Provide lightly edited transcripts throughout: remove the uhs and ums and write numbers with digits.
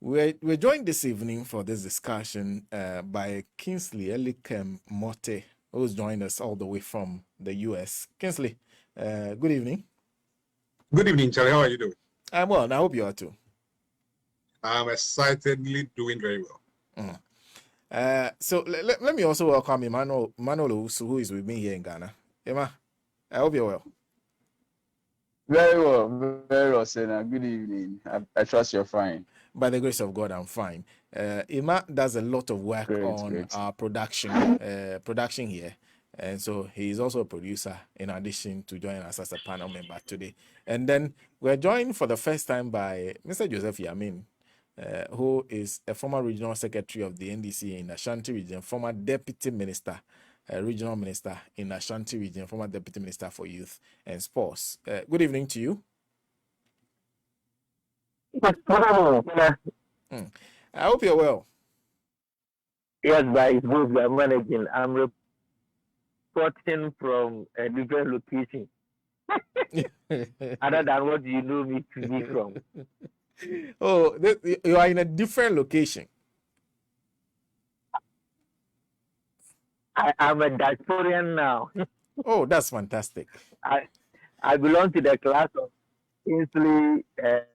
We're joined this evening for this discussion by Kingsley Elikem Mote, who's joined us all the way from the US. Kingsley, good evening. Good evening, Charlie. How are you doing? I'm well, and I hope you are too. I'm excitedly doing very well. So let me also welcome Emmanuel who is with me here in Ghana. Emma, I hope you're well. Very well, Sena. Good evening. I trust you're fine. By the grace of God, I'm fine. Emma does a lot of work on our production here. And so he's also a producer in addition to joining us as a panel member today. And then we're joined for the first time by Mr. Joseph Yamin, who is a former regional secretary of the NDC in Ashanti region, former deputy minister, regional minister in Ashanti region, former deputy minister for youth and sports. Good evening to you. I hope you're well. Yes, by his group we are managing. I'm reporting from a different location. Other than what you know me to be from. Oh, you are in a different location. I'm a diasporian now. Oh, that's fantastic. I belong to the class of Kingsley and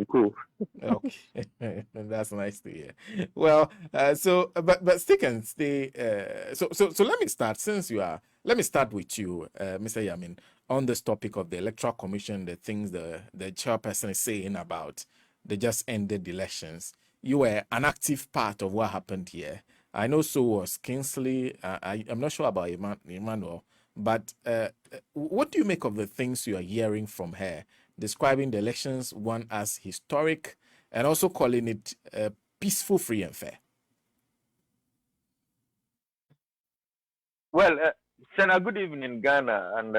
co. Okay, that's nice to hear. Well, but stick and stay. So let me start. Let me start with you, Mr. Yamin, on this topic of the Electoral Commission, the things the chairperson is saying about the just ended elections. You were an active part of what happened here. I know so was Kingsley. I'm not sure about Emmanuel, but what do you make of the things you are hearing from her, describing the elections one as historic and also calling it peaceful, free, and fair? Well, Sena, good evening, Ghana, and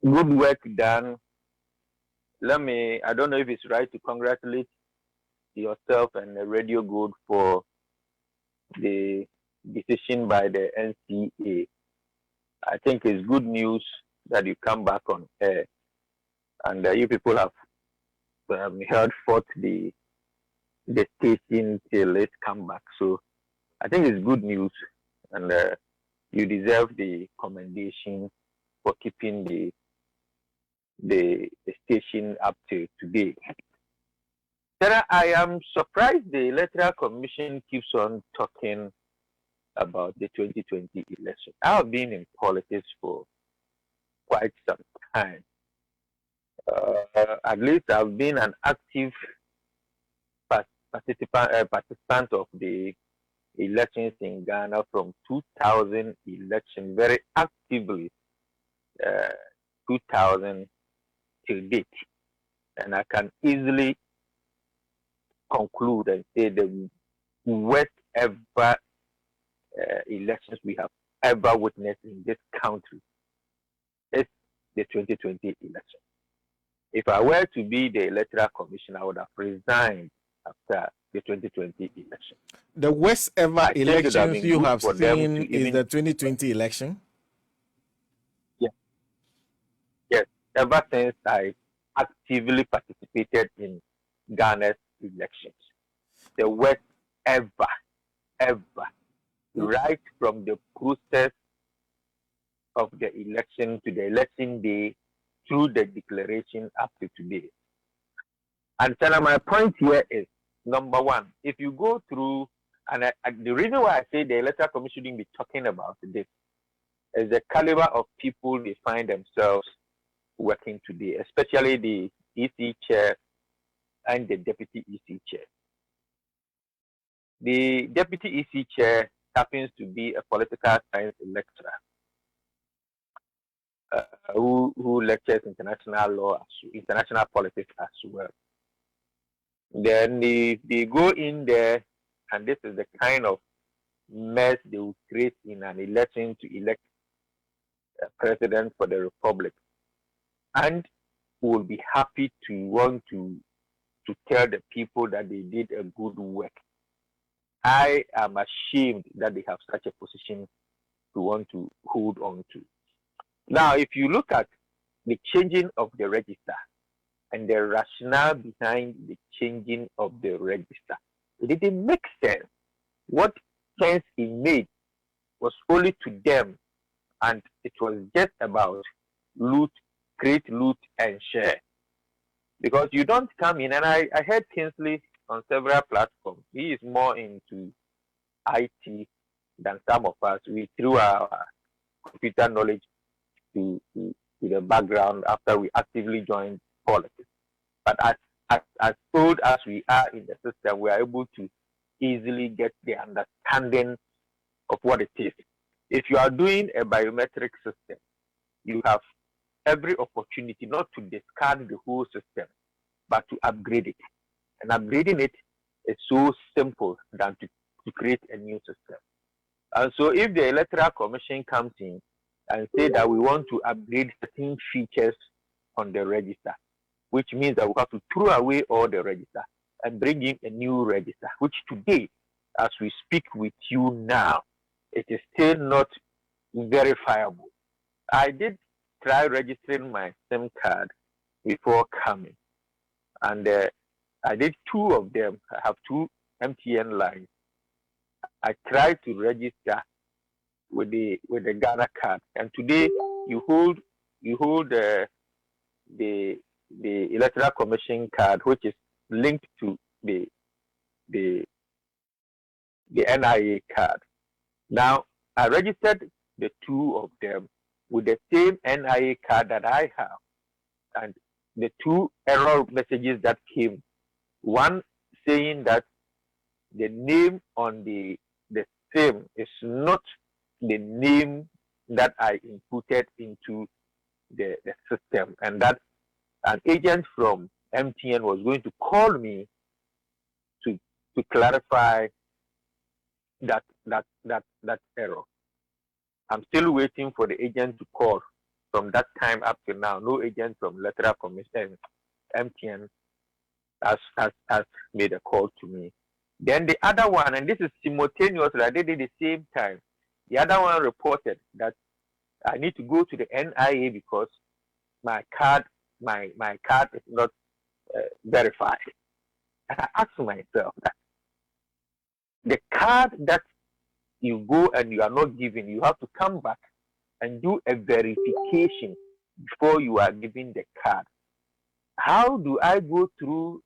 good work done. I don't know if it's right to congratulate yourself and Radio Good for the decision by the NCA. I think it's good news that you come back on air, and you people have held forth the station till it come back. So I think it's good news, and you deserve the commendation for keeping the station up to today. Sarah, I am surprised the Electoral Commission keeps on talking about the 2020 election. I have been in politics for quite some time. At least I've been an active participant of the elections in Ghana from 2000 election, very actively, 2000 till date. And I can easily conclude and say the worst ever elections we have ever witnessed in this country is the 2020 election. If I were to be the Electoral Commission, I would have resigned after the 2020 election. The worst ever elections you have seen is the 2020 election? Yes, ever since I actively participated in Ghana's elections. The worst ever. Right from the process of the election to the election day through the declaration up to today. And so my point here is, number one, if you go through, and the reason why I say the Electoral Commission shouldn't be talking about this is the caliber of people they find themselves working today, especially the EC chair and the deputy EC chair. The deputy EC chair happens to be a political science lecturer who lectures international law, international politics as well. Then they go in there, and this is the kind of mess they will create in an election to elect a president for the republic, and will be happy to want to tell the people that they did a good work. I am ashamed that they have such a position to want to hold on to. Now, if you look at the changing of the register and the rationale behind the changing of the register. It didn't make sense. What sense it made was only to them, and it was just about loot, create, loot, and share. Because you don't come in, and I heard Kingsley on several platforms. He is more into IT than some of us. We threw our computer knowledge to the background after we actively joined politics. But as old as we are in the system, we are able to easily get the understanding of what it is. If you are doing a biometric system, you have every opportunity not to discard the whole system, but to upgrade it. And upgrading it is so simple than to create a new system. And so if the Electoral Commission comes in and say that we want to upgrade certain features on the register, which means that we have to throw away all the register and bring in a new register, which today, as we speak with you now, it is still not verifiable. I did try registering my SIM card before coming, and I did 2 of them. I have 2 MTN lines. I tried to register with the Ghana card, and today you hold the Electoral Commission card, which is linked to the NIA card. Now I registered the 2 of them with the same NIA card that I have, and the 2 error messages that came, one saying that the name on the SIM is not the name that I inputted into the system, and that an agent from MTN was going to call me to clarify that error. I'm still waiting for the agent to call. From that time up to now, no agent from Electoral Commission MTN has made a call to me. Then the other one, and this is simultaneous, I did it at the same time. The other one reported that I need to go to the NIA because my card is not verified. And I asked myself that the card that you go and you are not given, you have to come back and do a verification before you are given the card. How do I go through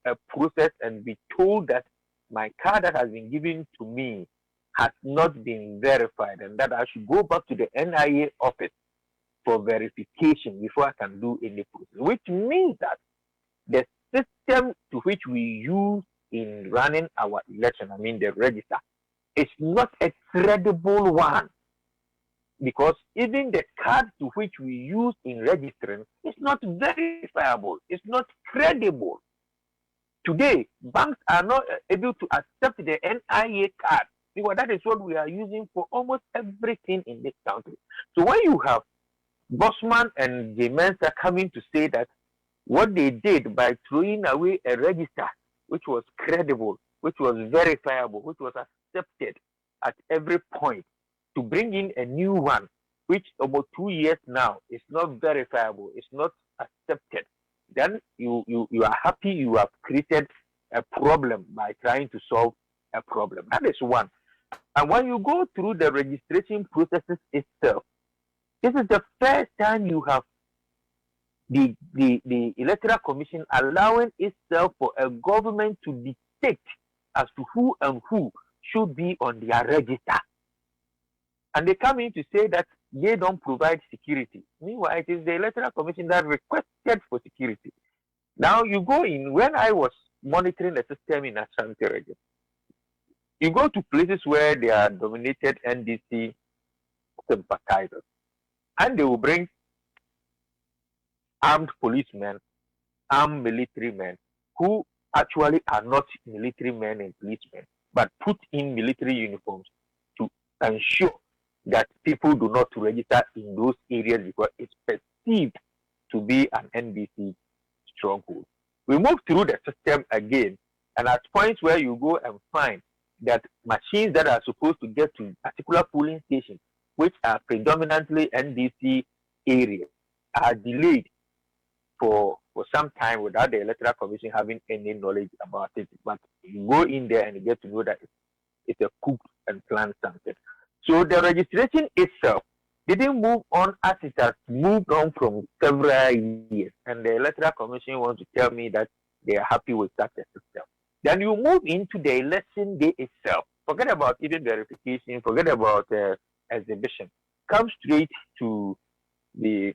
a process and be told that my card that has been given to me has not been verified and that I should go back to the NIA office for verification before I can do any process? Which means that the system to which we use in running our election, I mean the register, is not a credible one, because even the card to which we use in registering is not verifiable, it's not credible. Today, banks are not able to accept the NIA card, because that is what we are using for almost everything in this country. So when you have Bosman and the Mensa coming to say that what they did by throwing away a register which was credible, which was verifiable, which was accepted at every point, to bring in a new one, which about 2 years now is not verifiable, it's not accepted, then you are happy you have created a problem by trying to solve a problem. That is one. And when you go through the registration processes itself, this is the first time you have the Electoral Commission allowing itself for a government to dictate as to who and who should be on their register. And they come in to say that they don't provide security. Meanwhile, it is the Electoral Commission that requested for security. Now you go in, when I was monitoring the system in Ashanti region, you go to places where they are dominated NDC sympathizers, and they will bring armed policemen, armed military men, who actually are not military men and policemen, but put in military uniforms to ensure that people do not register in those areas because it's perceived to be an NDC stronghold. We move through the system again, and at points where you go and find that machines that are supposed to get to particular polling stations, which are predominantly NDC areas, are delayed for some time without the Electoral Commission having any knowledge about it. But you go in there and you get to know that it's a cooked and planned something. So the registration itself didn't move on as it has moved on from several years. And the Electoral Commission wants to tell me that they are happy with that system. Then you move into the election day itself. Forget about even verification, forget about exhibition. Come straight to the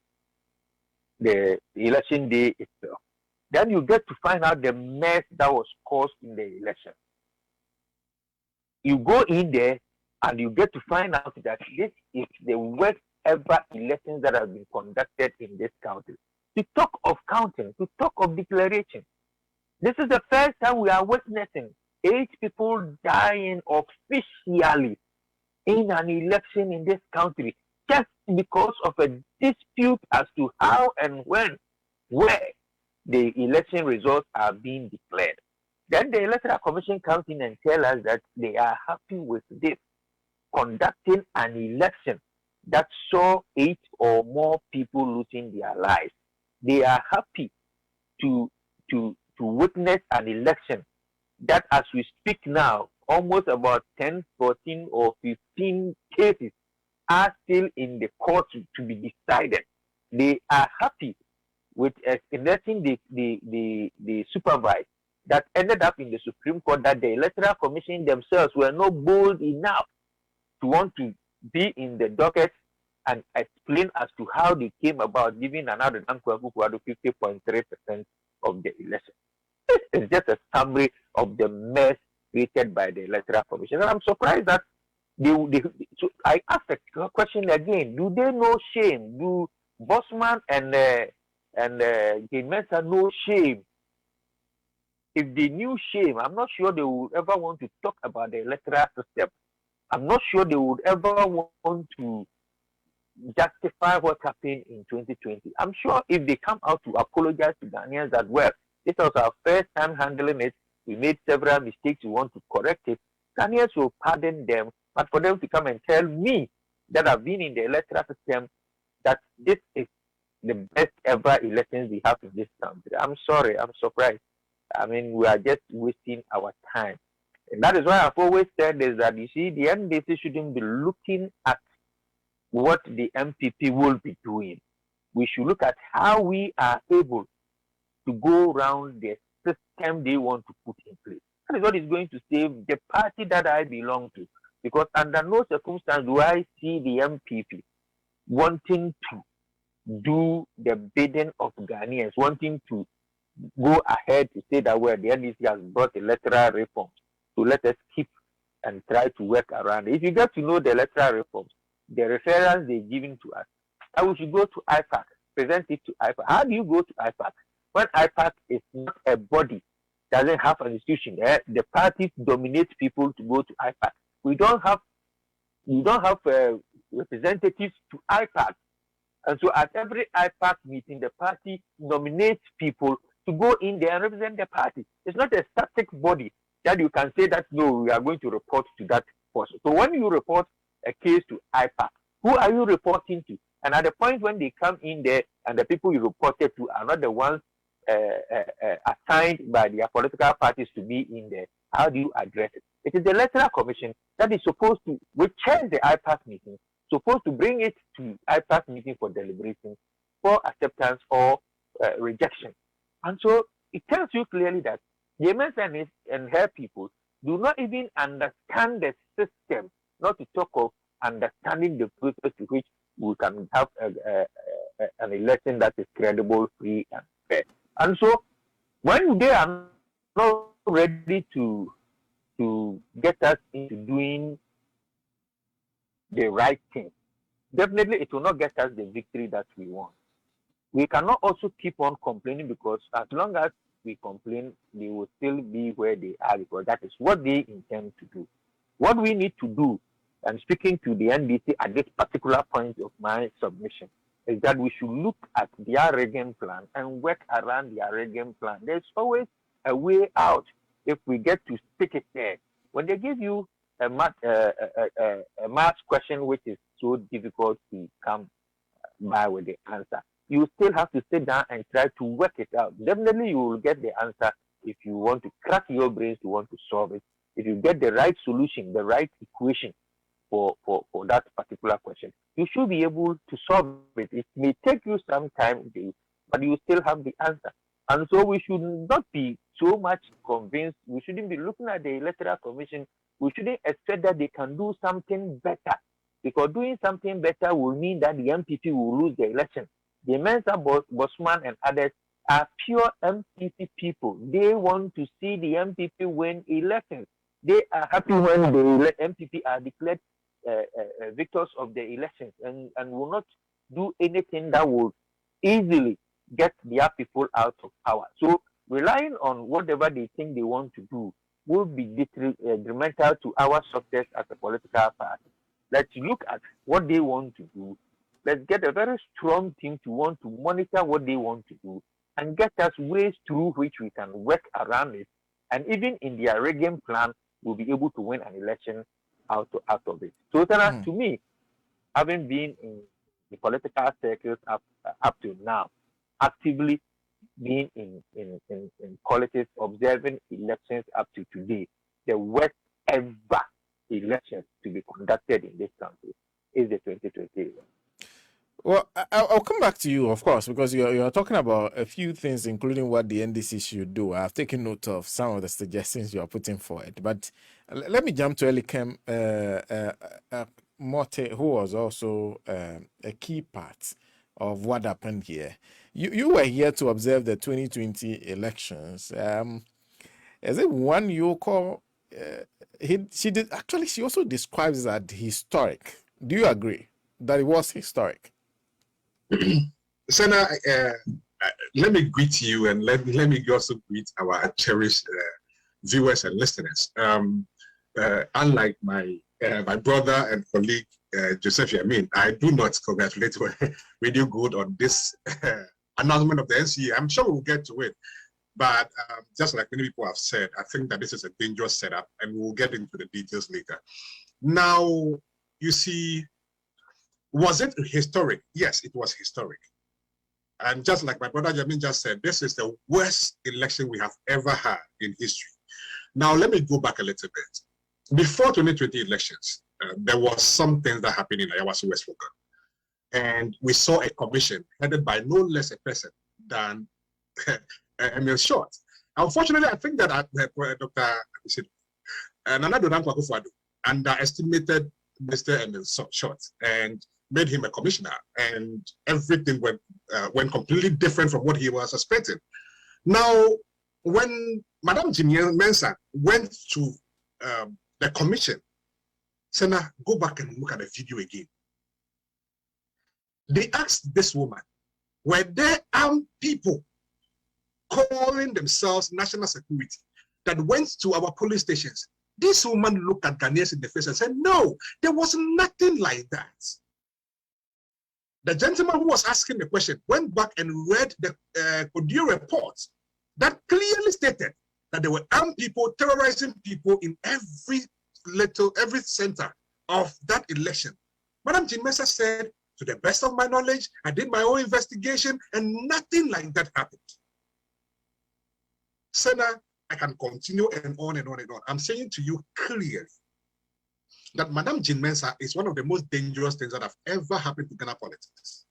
election day itself. Then you get to find out the mess that was caused in the election. You go in there and you get to find out that this is the worst ever elections that have been conducted in this country. To talk of counting, to talk of declaration. This is the first time we are witnessing 8 people dying officially in an election in this country just because of a dispute as to how and when, where the election results are being declared. Then the Electoral Commission comes in and tells us that they are happy with this, conducting an election that saw 8 or more people losing their lives. They are happy to witness an election that, as we speak now, almost about 10, 14, or 15 cases are still in the court to be decided. They are happy with electing the supervisor that ended up in the Supreme Court, that the Electoral Commission themselves were not bold enough to want to be in the docket and explain as to how they came about giving another Kwaku 50.3% of the election. This is just a summary of the mess created by the Electoral Commission. And I'm surprised that so I asked the question again: do they know shame? Do Bosman and Mensah know shame? If they knew shame, I'm not sure they would ever want to talk about the electoral system. I'm not sure they would ever want to justify what happened in 2020. I'm sure if they come out to apologize to Ghanaians that, well, this was our first time handling it, we made several mistakes, we want to correct it, Ghanaians will pardon them. But for them to come and tell me that I've been in the electoral system, that this is the best ever elections we have in this country, I'm sorry, I'm surprised. I mean, we are just wasting our time. And that is why I've always said is that, you see, the NDC shouldn't be looking at what the MPP will be doing. We should look at how we are able to go around the system they want to put in place. That is what is going to save the party that I belong to. Because under no circumstance do I see the MPP wanting to do the bidding of Ghanaians, wanting to go ahead to say that, well, the NDC has brought electoral reforms, so let us keep and try to work around it. If you get to know the electoral reforms, the referrals they're giving to us, and we should go to IPAC, present it to IPAC. How do you go to IPAC when IPAC is not a body, doesn't have an institution? The parties dominate people to go to IPAC. We don't have representatives to IPAC, and so at every IPAC meeting, the party nominates people to go in there and represent the party. It's not a static body that you can say that, no, we are going to report to that person. So when you report a case to IPAC, who are you reporting to? And at the point when they come in there and the people you reported to are not the ones assigned by their political parties to be in there, how do you address it? It is the Electoral Commission that is supposed to, which chairs the IPAC meeting, supposed to bring it to IPAC meeting for deliberation, for acceptance or rejection. And so it tells you clearly that Yemen and her people do not even understand the system, not to talk of understanding the process to which we can have an election that is credible, free, and fair. And so when they are not ready to get us into doing the right thing, definitely it will not get us the victory that we want. We cannot also keep on complaining, because as long as we complain, they will still be where they are, because that is what they intend to do. What we need to do, and speaking to the NDC at this particular point of my submission, is that we should look at their Reagan plan and work around their Reagan plan. There's always a way out if we get to stick it there. When they give you a math question which is so difficult to come by with the answer, you still have to sit down and try to work it out. Definitely, you will get the answer if you want to crack your brains to want to solve it. If you get the right solution, the right equation for that particular question, you should be able to solve it. It may take you some time, but you still have the answer. And so we should not be so much convinced. We shouldn't be looking at the Electoral Commission. We shouldn't expect that they can do something better, because doing something better will mean that the MPP will lose the election. The Mensa, Bosman, and others are pure MPP people. They want to see the MPP win elections. They are happy when the MPP are declared victors of the elections, and will not do anything that will easily get their people out of power. So relying on whatever they think they want to do will be detrimental to our success as a political party. Let's look at what they want to do. Let's get a very strong team to want to monitor what they want to do and get us ways through which we can work around it. And even in their rigging plan, we'll be able to win an election out of it. So to me, having been in the political circles up to now, actively being in politics, observing elections up to today, the worst ever elections to be conducted in this country is the 2020 election. Well, I'll come back to you, of course, because you're talking about a few things, including what the NDC should do. I've taken note of some of the suggestions you are putting forward. But let me jump to Elikem Mote, who was also a key part of what happened here. You were here to observe the 2020 elections. Is it one you call? She also describes that historic. Do you agree that it was historic? Sena, let me greet you, and let me also greet our cherished viewers and listeners. Unlike my brother and colleague Joseph Yamin, I do not congratulate Radio Good on this announcement of the NCA. I'm sure we'll get to it, but just like many people have said, I think that this is a dangerous setup, and we'll get into the details later. Now, you see, was it historic? Yes, it was historic. And just like my brother Jamin just said, this is the worst election we have ever had in history. Now, let me go back a little bit. Before 2020 elections, there was some things that happened in Ayawaso West Wogan. And we saw a commission headed by no less a person than Emil Short. Unfortunately, I think that Dr. Nana Dodan Kwaku-Fado underestimated Mr. Emil Short and made him a commissioner, and everything went completely different from what he was expecting. Now, when Madame Jimmy Mensah went to the commission, Sena, go back and look at the video again. They asked this woman, were there armed people calling themselves national security that went to our police stations? This woman looked at Ghanaians in the face and said, no, there was nothing like that. The gentleman who was asking the question went back and read the Kodio report that clearly stated that there were armed people terrorizing people in every center of that election. Madam Jean Mensah said, to the best of my knowledge, I did my own investigation and nothing like that happened. Sena, I can continue and on and on and on. I'm saying to you clearly that Madame Jean Mensah is one of the most dangerous things that have ever happened to Ghana politics.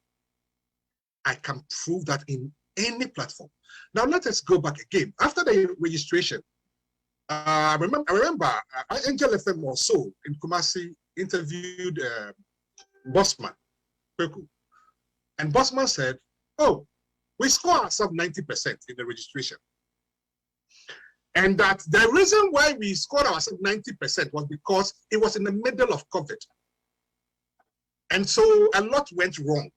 I can prove that in any platform. Now let us go back again. After the registration, I remember Angel FM or so in Kumasi interviewed Bosman, Kweku. And Bosman said, oh, we score ourselves 90% in the registration. And that the reason why we scored ourselves 90% was because it was in the middle of COVID. And so a lot went wrong.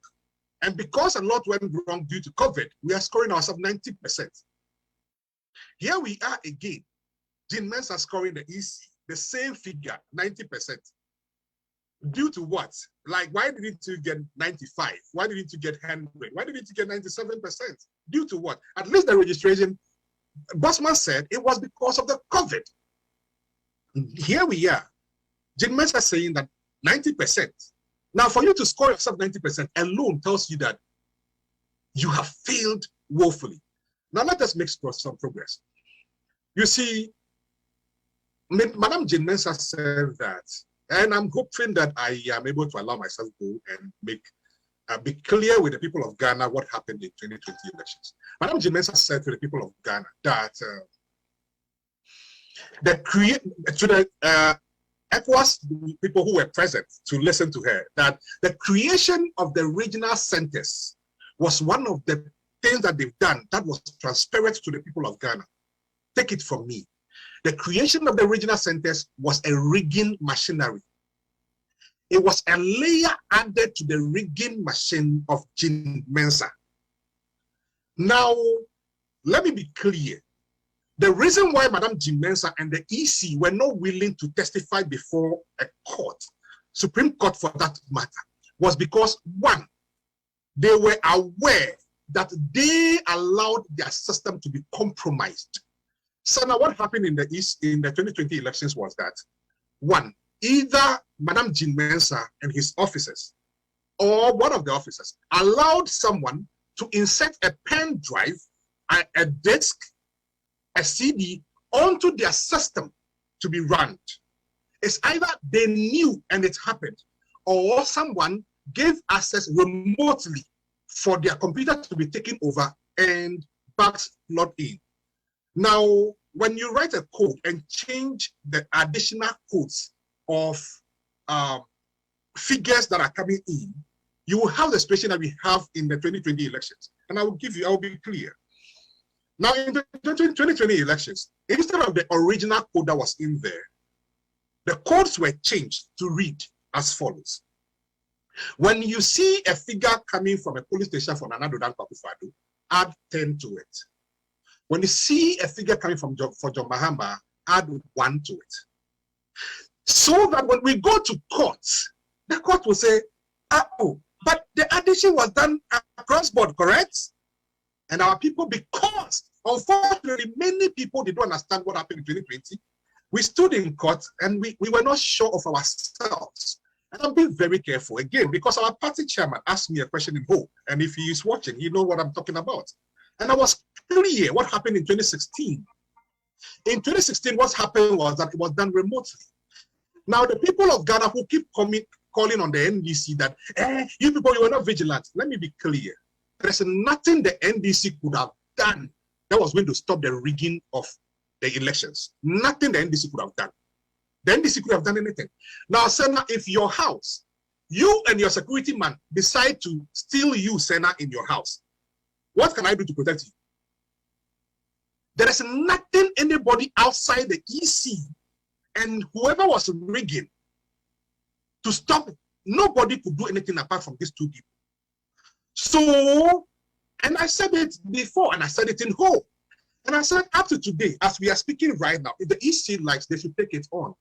And because a lot went wrong due to COVID, we are scoring ourselves 90%. Here we are again. Jean Mensah scoring the EC, the same figure, 90%. Due to what? Like, why didn't you get 95? Why didn't you get 100? Why didn't you get 97%? Due to what? At least the registration, Bosman said it was because of the COVID. Here we are. Jean Mensah saying that 90%. Now, for you to score yourself 90% alone tells you that You have failed woefully. Now let us make some progress. You see, Madam Jane Mensah said that, and I'm hoping that I am able to allow myself to go and be clear with the people of Ghana what happened in 2020 elections. Madam Jane Mensah said to the people of Ghana that ECOWAS people who were present to listen to her, that the creation of the regional centers was one of the things that they've done that was transparent to the people of Ghana. Take it from me. The creation of the regional centers was a rigging machinery. It was a layer added to the rigging machine of Jane Mensah. Now, let me be clear. The reason why Madam Jane Mensah and the EC were not willing to testify before a court, Supreme Court for that matter, was because, one, they were aware that they allowed their system to be compromised. So now what happened in the East in the 2020 elections was that, one, either Madam Jane Mensah and his officers or one of the officers allowed someone to insert a pen drive, a disk, a CD onto their system to be run. It's either they knew and it happened, or someone gave access remotely for their computer to be taken over and backlogged in. Now, when you write a code and change the additional codes of figures that are coming in, you will have the situation that we have in the 2020 elections. And I will be clear. Now, in the 2020 elections, instead of the original code that was in there, the codes were changed to read as follows. When you see a figure coming from a police station for Nana Dodan Kwakufado, add 10 to it. When you see a figure coming from John Mahama, add 1 to it. So that when we go to courts, the court will say, oh, but the addition was done across board, correct? And our people, because unfortunately many people did not understand what happened in 2020, we stood in court and we were not sure of ourselves. And I'm being very careful again, because our party chairman asked me a question in Hope, and if he is watching, he knows what I'm talking about. And I was clear what happened in 2016. In 2016, what happened was that it was done remotely. Now, the people of Ghana who keep calling on the NDC that, you people, you were not vigilant. Let me be clear. There's nothing the NDC could have done that was going to stop the rigging of the elections. Nothing the NDC could have done. The NDC could have done anything. Now, Sena, if your house, you and your security man decide to steal you, Sena, in your house, what can I do to protect you? There is nothing anybody outside the EC and whoever was rigging to stop it. Nobody could do anything apart from these two people. So, and I said it before, and I said it in Hope. And I said, up to today, as we are speaking right now, if the EC likes, they should take it on.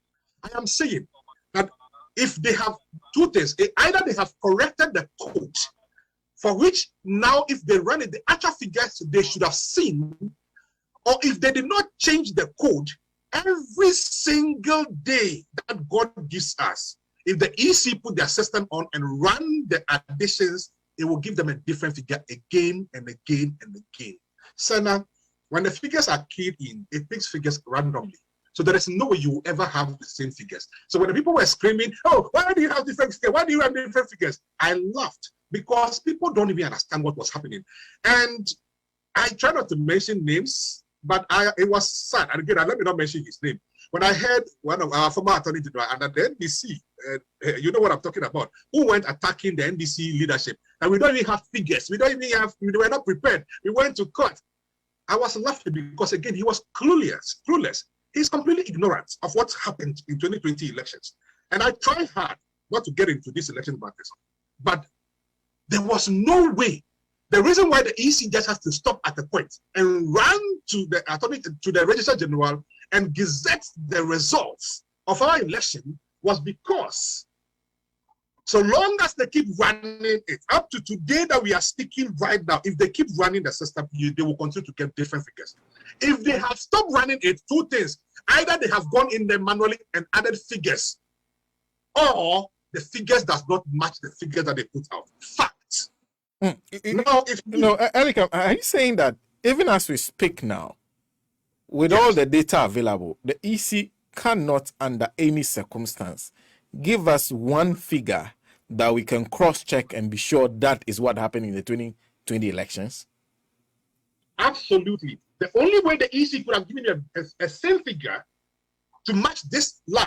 I am saying that if they have two things, either they have corrected the code, for which now if they run it, the actual figures they should have seen, or if they did not change the code, every single day that God gives us, if the EC put their system on and run the additions, it will give them a different figure again and again and again. So now, when the figures are keyed in, it picks figures randomly. So there is no way you will ever have the same figures. So when the people were screaming, oh, why do you have different figures? Why do you have different figures? I laughed because people don't even understand what was happening. And I try not to mention names, but it was sad. And again, let me not mention his name. When I heard one of our former attorney general and at the NDC, you know what I'm talking about, who went attacking the NDC leadership. And we don't even have figures. We were not prepared. We went to court. I was laughing because, again, he was clueless. He's completely ignorant of what happened in 2020 elections. And I tried hard not to get into this election matters, but there was no way. The reason why the EC just has to stop at a point and run to the Registrar General and gazette the results of our election was because so long as they keep running it, up to today that we are speaking right now, if they keep running the system, they will continue to get different figures. If they have stopped running it, two things. Either they have gone in there manually and added figures, or the figures does not match the figures that they put out. Fact. Now, if Eric, are you saying that even as we speak now, with Yes. all the data available, the EC cannot, under any circumstance, give us one figure that we can cross-check and be sure that is what happened in the 2020 elections? Absolutely. The only way the EC could have given you a same figure to match this lie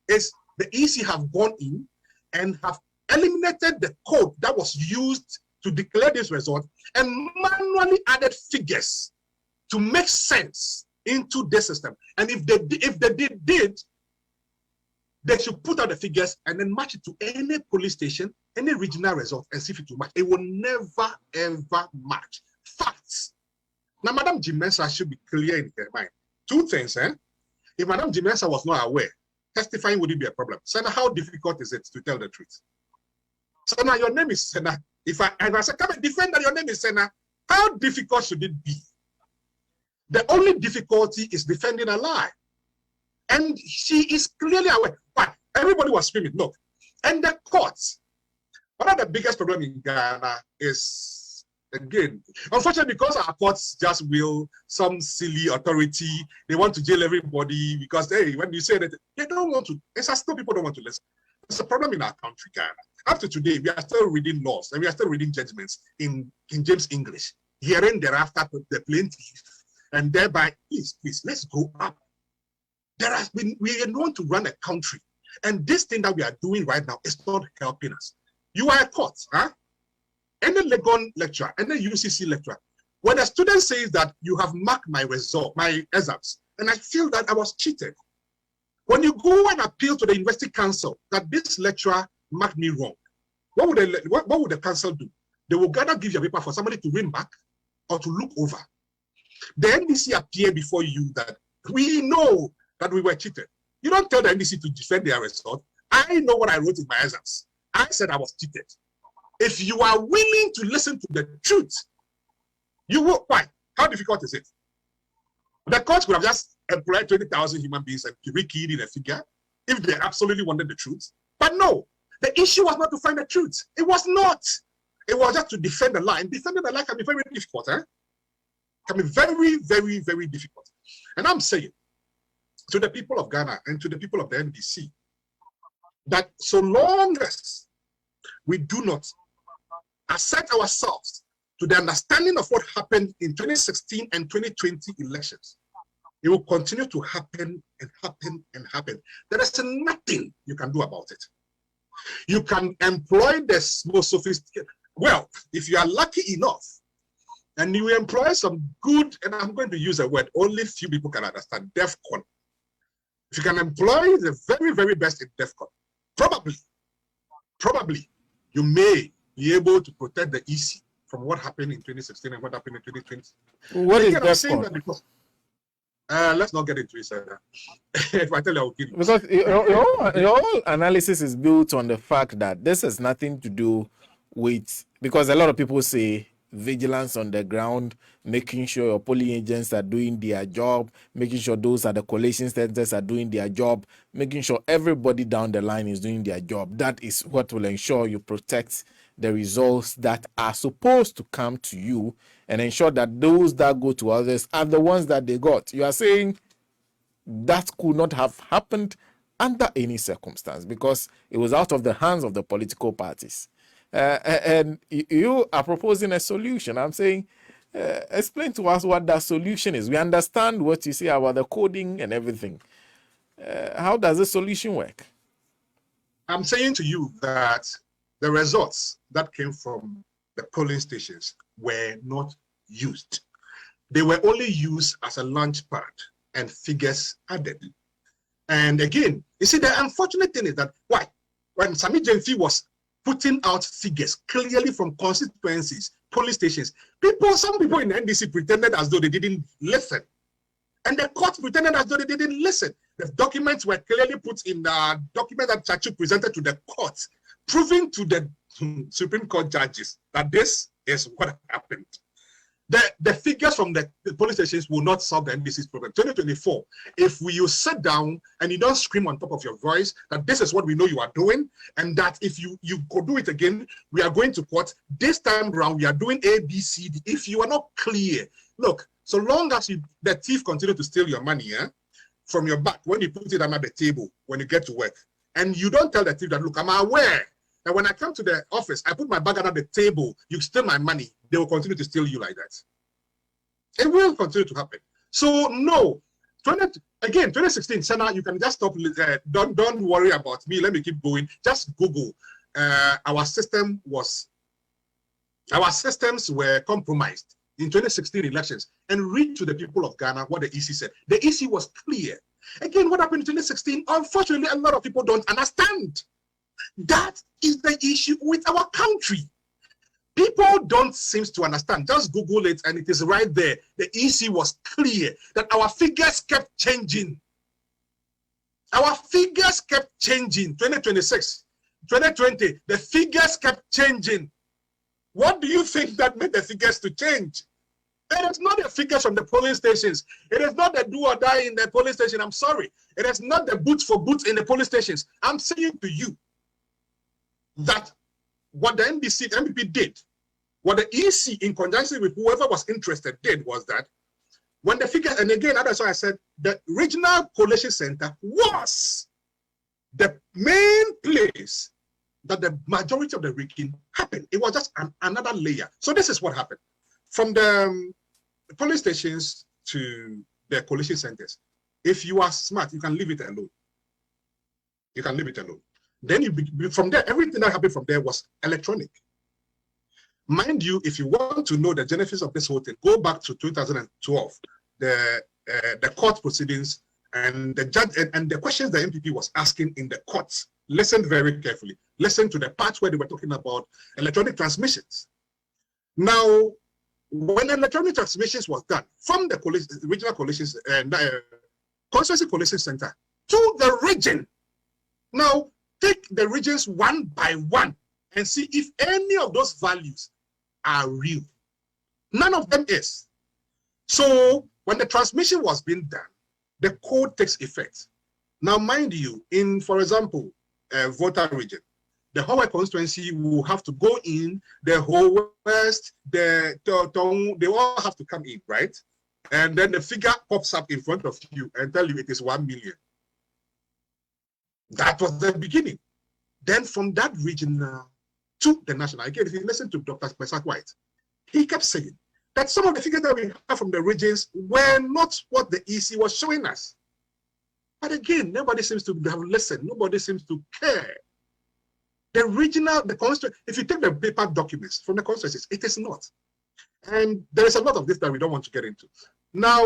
is the EC have gone in and have eliminated the code that was used to declare this result and manually added figures to make sense into the system. And if they did, they should put out the figures and then match it to any police station, any regional result, and see if it will match. It will never, ever match. Facts. Now, Madam Jimensa should be clear in her mind. Two things, If Madam Jimensa was not aware, testifying wouldn't be a problem. Sena, how difficult is it to tell the truth? Sena, your name is Sena. If I say, come and defend that your name is Sena, how difficult should it be? The only difficulty is defending a lie. And she is clearly aware. Why? Everybody was screaming, look. And the courts, one of the biggest problems in Ghana is, again, unfortunately, because our courts just will some silly authority, they want to jail everybody because, hey, when you say that, they don't want to, it's as though people don't want to listen. It's a problem in our country, Ghana. Up to today, we are still reading laws and we are still reading judgments in King James English, hearing thereafter the plaintiff, and thereby, please, let's go up. There has been, we are known to run a country, and this thing that we are doing right now is not helping us. You are a court, Any Legon lecturer, any UCC lecturer, when a student says that you have marked my result, my exams, and I feel that I was cheated. When you go and appeal to the University Council that this lecturer marked me wrong, what would the council do? They will gather, give you a paper for somebody to read back or to look over. The NDC appear before you that we know that we were cheated. You don't tell the NDC to defend their result. I know what I wrote in my exams. I said I was cheated. If you are willing to listen to the truth, you will. Why? How difficult is it? The court would have just employed 20,000 human beings and rekeyed in a figure if they absolutely wanted the truth. But no, the issue was not to find the truth. It was not. It was just to defend the lie. And defending the lie can be very difficult. Can be very, very, very difficult. And I'm saying to the people of Ghana and to the people of the NDC that so long as we do not assert ourselves to the understanding of what happened in 2016 and 2020 elections, it will continue to happen and happen and happen. There is nothing you can do about it. You can employ the most sophisticated, well, if you are lucky enough, and you employ some good, and I'm going to use a word only few people can understand, DEFCON. If you can employ the very, very best in DEFCON, probably, you may be able to protect the EC from what happened in 2016 and what happened in 2020. What is DEFCON? Because, let's not get into it, sir. If I tell you, I will kill you. Because your whole analysis is built on the fact that this has nothing to do with, because a lot of people say vigilance on the ground, making sure your polling agents are doing their job, making sure those at the collation centers are doing their job, making sure everybody down the line is doing their job. That is what will ensure you protect the results that are supposed to come to you and ensure that those that go to others are the ones that they got. You are saying that could not have happened under any circumstance because it was out of the hands of the political parties. And you are proposing a solution. I'm saying, explain to us what that solution is. We understand what you say about the coding and everything. How does the solution work? I'm saying to you that the results that came from the polling stations were not used. They were only used as a launch pad and figures added. And again, you see, the unfortunate thing is that why? When Sami Jenfi was putting out figures clearly from constituencies, police stations, some people in the NDC pretended as though they didn't listen. And the court pretended as though they didn't listen. The documents were clearly put in the document that Chachu presented to the court, proving to the Supreme Court judges that this is what happened. The figures from the police stations will not solve the NDC's problem. 2024, if you sit down and you don't scream on top of your voice that this is what we know you are doing, and that if you go do it again, we are going to court. This time around, we are doing A, B, C, D. If you are not clear, look, so long as the thief continue to steal your money from your back, when you put it under the table, when you get to work, and you don't tell the thief that, look, I'm aware that when I come to the office, I put my bag under the table, you steal my money, they will continue to steal you like that. It will continue to happen. So no, 2016, Sena, you can just stop. Don't worry about me. Let me keep going. Just Google. Our systems were compromised in 2016 elections, and read to the people of Ghana what the EC said. The EC was clear. Again, what happened in 2016? Unfortunately, a lot of people don't understand. That is the issue with our country. People don't seem to understand. Just Google it and it is right there. The EC was clear that our figures kept changing. Our figures kept changing. 2026, 2020, the figures kept changing. What do you think that made the figures to change? It is not the figures from the polling stations. It is not the do or die in the polling station. I'm sorry. It is not the boots for boots in the polling stations. I'm saying to you that what the NDC, MPP did, what the EC in conjunction with whoever was interested did was that when the figure, and again, that's why I said the regional collation center was the main place that the majority of the rigging happened. It was just another layer. So this is what happened. From the police stations to the collation centers, if you are smart, you can leave it alone. You can leave it alone. Then from there, everything that happened from there was electronic. Mind you, if you want to know the genesis of this whole thing, go back to 2012, the court proceedings and the judge and the questions the MPP was asking in the courts. Listen very carefully. Listen to the part where they were talking about electronic transmissions. Now, when electronic transmissions was done from the regional coalitions and constituency coalition center to the region, now take the regions one by one and see if any of those values are real. None of them is. So when the transmission was being done, the code takes effect. Now, mind you, in, for example, voter region, the whole constituency will have to go in, the whole West, they all have to come in, right? And then the figure pops up in front of you and tell you it is 1 million. That was the beginning. Then from that region to the national, again, if you listen to Dr. Spencer White, he kept saying that some of the figures that we have from the regions were not what the EC was showing us. But again, nobody seems to have listened. Nobody seems to care. The regional, the constituency, if you take the paper documents from the constituencies, it is not. And there is a lot of this that we don't want to get into. Now,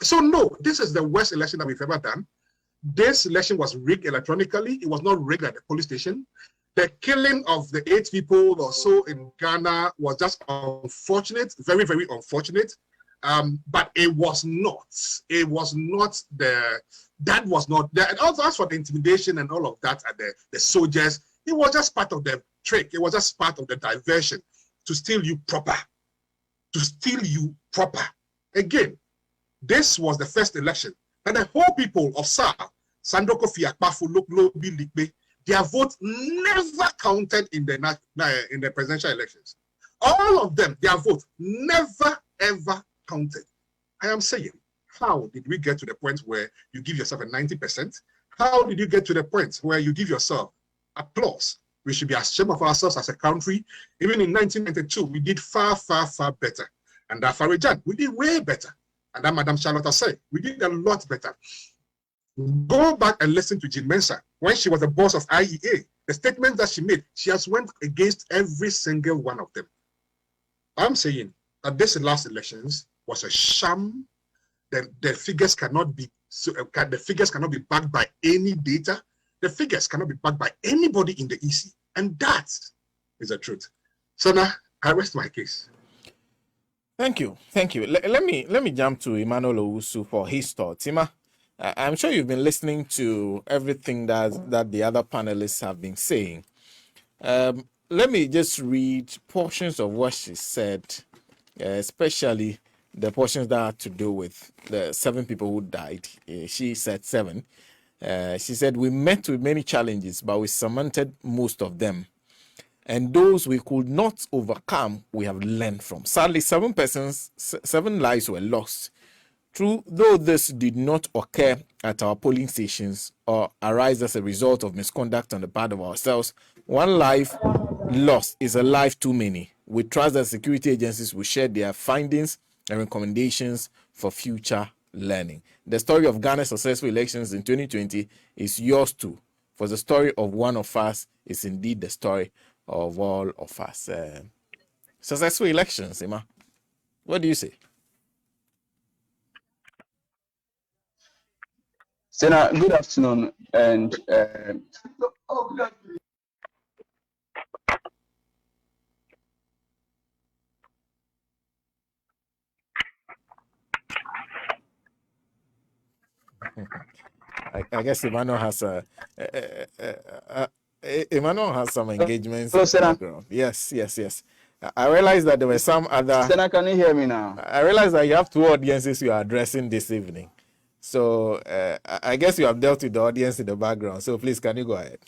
so no, this is the worst election that we've ever done. This election was rigged electronically. It was not rigged at the police station. The killing of the 8 people or so in Ghana was just unfortunate, very, very unfortunate. But it was not. It was not the. That was not there. And also, as for the intimidation and all of that, and the soldiers, it was just part of the trick. It was just part of the diversion to steal you proper. To steal you proper. Again, this was the first election. And the whole people of SAR, Sandoko Fiakpafu, Loklo, Bilikbe, their vote never counted in the presidential elections. All of them, their vote never, ever counted. I am saying, how did we get to the point where you give yourself a 90%? How did you get to the point where you give yourself applause? We should be ashamed of ourselves as a country. Even in 1992, we did far, far, far better. And that Farijan, we did way better. And that Madam Charlotte said, we did a lot better. Go back and listen to Jean Mensa when she was the boss of IEA. The statements that she made, she has went against every single one of them. I'm saying that this last elections was a sham. The figures cannot be backed by any data. The figures cannot be backed by anybody in the EC, and that is the truth. So now I rest my case. Thank you. Let me jump to Emmanuel Owusu for his thoughts. Ima, I'm sure you've been listening to everything that the other panelists have been saying. Let me just read portions of what she said especially the portions that had to do with the 7 people who died. She said 7. She said, we met with many challenges, but we surmounted most of them. And those we could not overcome, we have learned from. Sadly, 7 lives were lost. True, though this did not occur at our polling stations or arise as a result of misconduct on the part of ourselves, 1 life lost is a life too many. We trust that security agencies will share their findings and recommendations for future learning. The story of Ghana's successful elections in 2020 is yours too, for the story of one of us is indeed the story of all of us. Successful elections, Emma. What do you say? Sena, good afternoon. And I guess Emmanuel has Emmanuel has some engagements hello, in the Sena. background. Yes. I realized that there were some other. Sena, can you hear me now? I realized that you have 2 audiences you are addressing this evening. So I guess you have dealt with the audience in the background. So please, can you go ahead?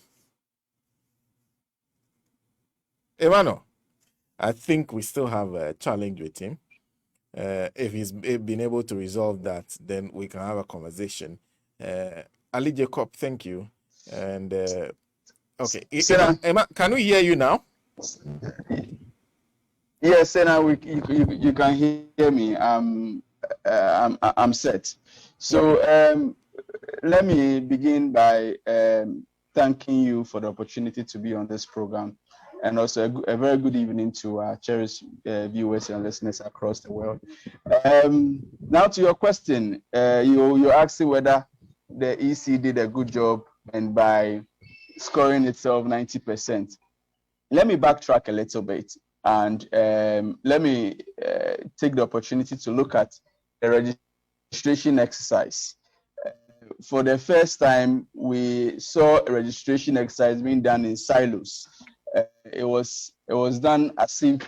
Emmanuel, I think we still have a challenge with him. If he's been able to resolve that, then we can have a conversation. Ali Jacob, thank you. And okay, Emma, can we hear you now? Yes, Sena, you can hear me. I'm set. So let me begin by thanking you for the opportunity to be on this program, and also a very good evening to our cherished viewers and listeners across the world. Now to your question, you're asking whether the EC did a good job and by scoring itself 90%. Let me backtrack a little bit and let me take the opportunity to look at the registration exercise. For the first time, we saw a registration exercise being done in silos. It was done as if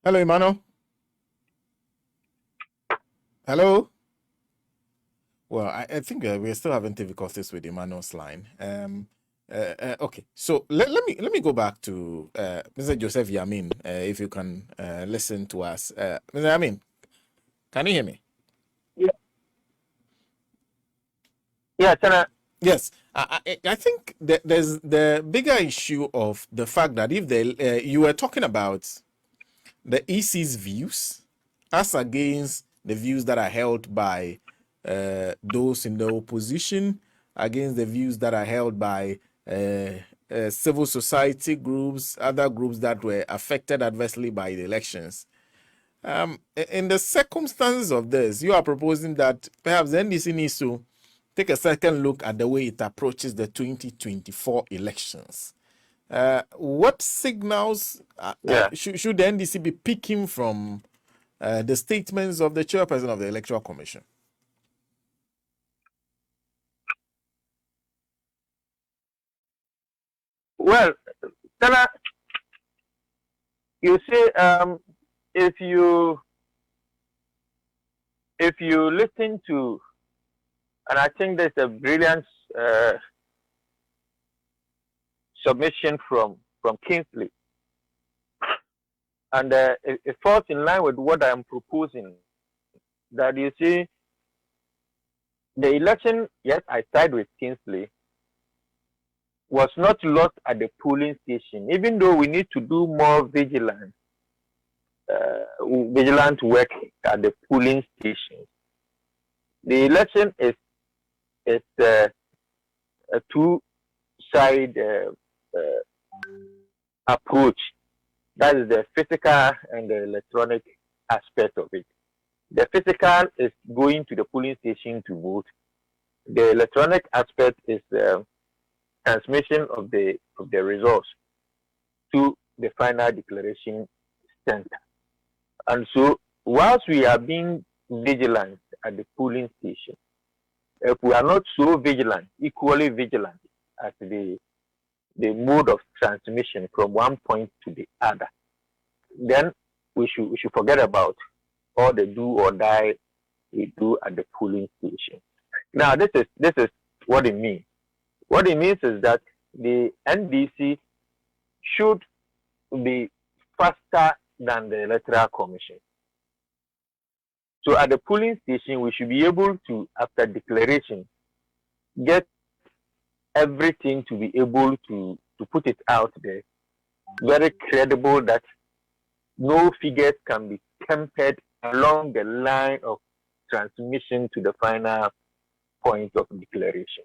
Hello, Emmanuel. Hello. Well, I think we're still having difficulties with Emmanuel's line. Okay, so let me go back to Mr. Joseph Yamin, if you can listen to us. Mr. Yamin, can you hear me? Yeah, Sena. Yes, I think there's the bigger issue of the fact that if you were talking about the EC's views as against the views that are held by those in the opposition, against the views that are held by civil society groups, other groups that were affected adversely by the elections. In the circumstances of this, you are proposing that perhaps the NDC needs to take a second look at the way it approaches the 2024 elections. What signals should the NDC be picking from the statements of the chairperson of the Electoral Commission? Well, Sena, you see, if you listen to, and I think there's a brilliant submission from Kingsley, and it falls in line with what I am proposing. That you see, the election, yes, I side with Kingsley, was not lost at the polling station, even though we need to do more vigilant work at the polling stations. The election is a two-side approach. That is the physical and the electronic aspect of it. The physical is going to the polling station to vote. The electronic aspect is the transmission of the results to the final declaration center. And so, whilst we are being vigilant at the polling station, If we are not so vigilant, equally vigilant as the mode of transmission from one point to the other, then we should forget about all the do or die we do at the polling station. Now, this is what it means. What it means is that the NDC should be faster than the Electoral Commission. So at the polling station, we should be able to, after declaration, get everything to be able to put it out there, very credible, that no figures can be tempered along the line of transmission to the final point of declaration.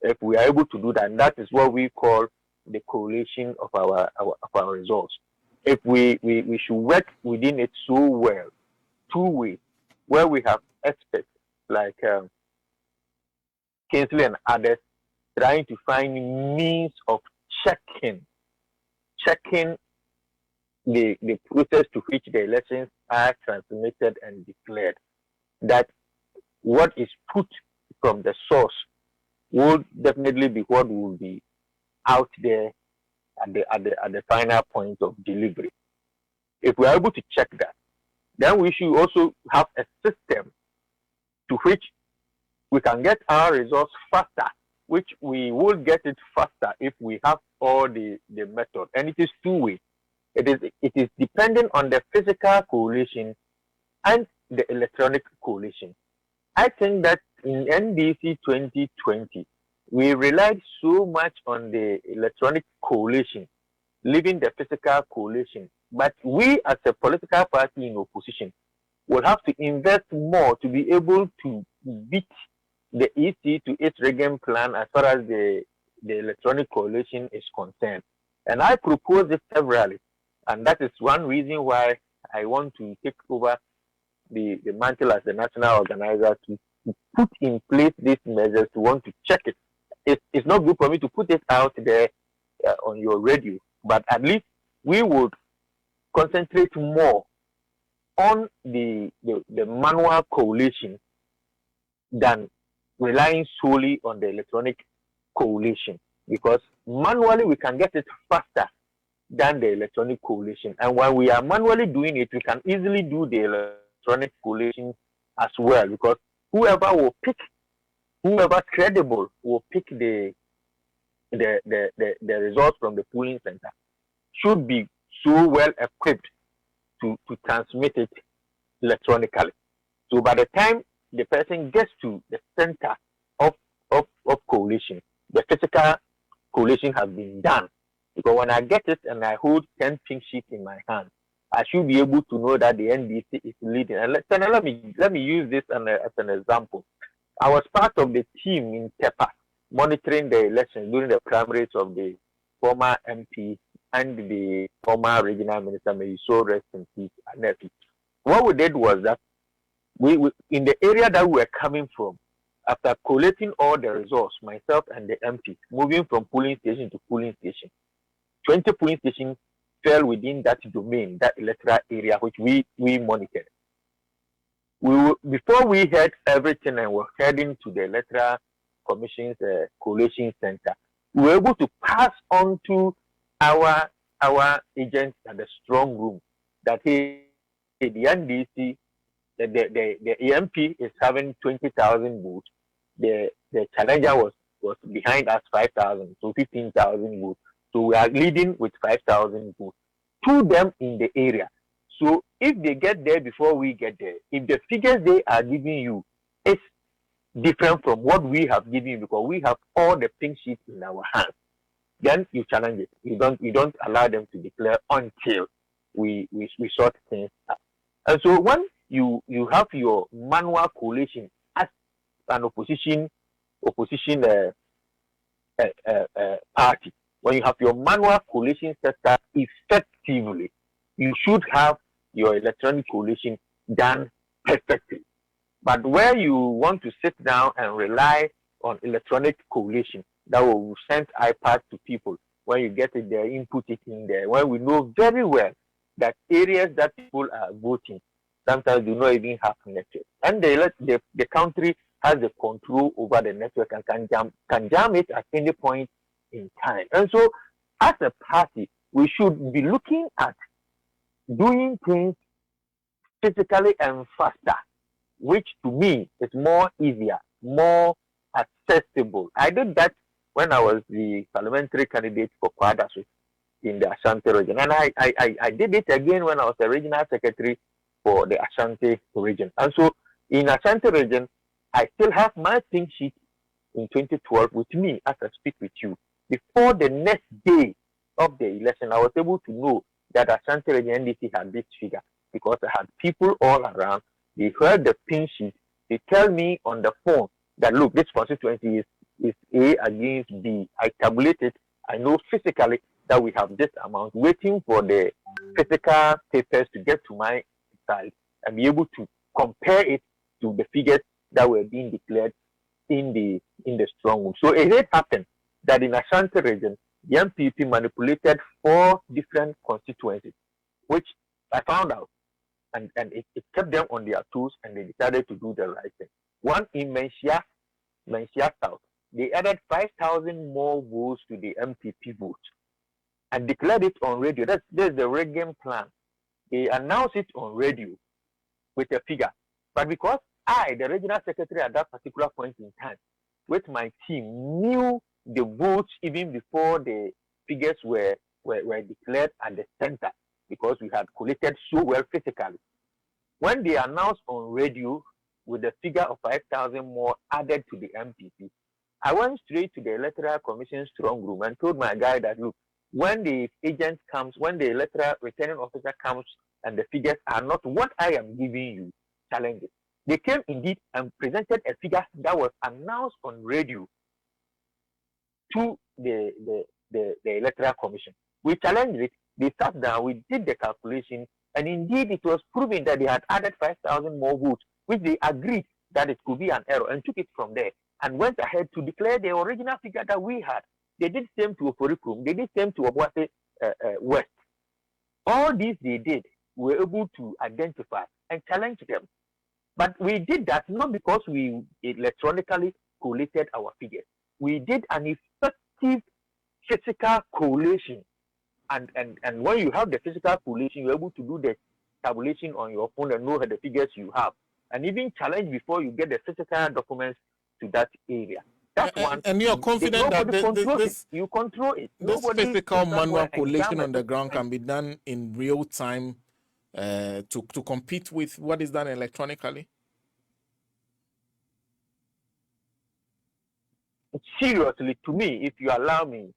If we are able to do that, and that is what we call the correlation of our results. If we should work within it so well, two ways, where we have experts like Kingsley and others trying to find means of checking the process to which the elections are transmitted and declared, that what is put from the source will definitely be what will be out there at the final point of delivery. If we are able to check that, then we should also have a system to which we can get our results faster, which we will get it faster if we have all the method. And it is two-way. It is dependent on the physical coalition and the electronic coalition. I think that in NDC 2020, we relied so much on the electronic coalition, leaving the physical coalition. But we, as a political party in opposition, will have to invest more to be able to beat the EC to its Reagan plan as far as the electronic coalition is concerned. And I propose it severally. And that is one reason why I want to take over the mantle as the national organizer to put in place these measures, to want to check it. It's not good for me to put it out there on your radio, but at least we would concentrate more on the manual coalition than relying solely on the electronic coalition, because manually we can get it faster than the electronic coalition. And when we are manually doing it, we can easily do the electronic coalition as well, because whoever's credible will pick the results from the polling center should be so well equipped to transmit it electronically. So by the time the person gets to the center of coalition, the physical coalition has been done. Because when I get it and I hold 10 pink sheets in my hand, I should be able to know that the NDC is leading. And let me use this as an example. I was part of the team in Tepa monitoring the elections during the primaries of the former MP and the former regional minister, may you so rest in peace, Anefi. What we did was that we in the area that we were coming from, after collating all the results, myself and the MP, moving from polling station to polling station, 20 polling stations fell within that domain, that electoral area which we monitored. Before we had everything and were heading to the Electoral Commission's collation center, we were able to pass on to our agents at the strong room that the NDC, the EMP is having 20,000 votes. The challenger was behind us 5,000, so 15,000 votes. So we are leading with 5,000 votes to them in the area. So if they get there before we get there, if the figures they are giving you is different from what we have given you, because we have all the pink sheets in our hands, then you challenge it. You don't allow them to declare until we sort things out. And so when you have your manual coalition as an opposition party, when you have your manual coalition set up effectively, you should have your electronic coalition done perfectly. But where you want to sit down and rely on electronic coalition, that will send iPad to people. When you get it there, input it in there. When we know very well that areas that people are voting sometimes do not even have network, and the country has the control over the network and can jam it at any point in time. And so, as a party, we should be looking at doing things physically and faster, which to me is more easier, more accessible. I did that when I was the parliamentary candidate for Kwadasu in the Ashanti region. And I did it again when I was the regional secretary for the Ashanti region. And so in Ashanti region, I still have my thing sheet in 2012 with me as I speak with you. Before the next day of the election, I was able to know that Ashanti region NDC had this figure because I had people all around. They heard the pin sheet. They tell me on the phone that, look, this constituency is A against B. I tabulated. I know physically that we have this amount, waiting for the physical papers to get to my side and be able to compare it to the figures that were being declared in the stronghold. So it did happen that in Ashanti region, the MPP manipulated 4 different constituencies, which I found out, and it kept them on their toes, and they decided to do the right thing. One in Menchia South, they added 5,000 more votes to the MPP vote and declared it on radio. That's the Reagan plan. They announced it on radio with a figure. But because I, the regional secretary at that particular point in time, with my team, knew the votes even before the figures were declared at the center, because we had collected so well physically. When they announced on radio with the figure of 5,000 more added to the MPP, I went straight to the Electoral Commission strong room and told my guy that, look, when the agent comes, when the electoral returning officer comes and the figures are not what I am giving you, challenge it. They came indeed and presented a figure that was announced on radio to the Electoral Commission. We challenged it. They sat down, we did the calculation, and indeed it was proven that they had added 5,000 more votes, which they agreed that it could be an error, and took it from there and went ahead to declare the original figure that we had. They did same to Oporikum, they did same to Obuasi West. All these they did, we were able to identify and challenge them. But we did that not because we electronically collated our figures. We did an effective physical collation. And when you have the physical collation, you're able to do the tabulation on your phone and know the figures you have. And even challenge before you get the physical documents to that area. That's one. And you're confident that you control it. This physical manual collation on the ground can be done in real time to compete with what is done electronically? Seriously, to me, if you allow me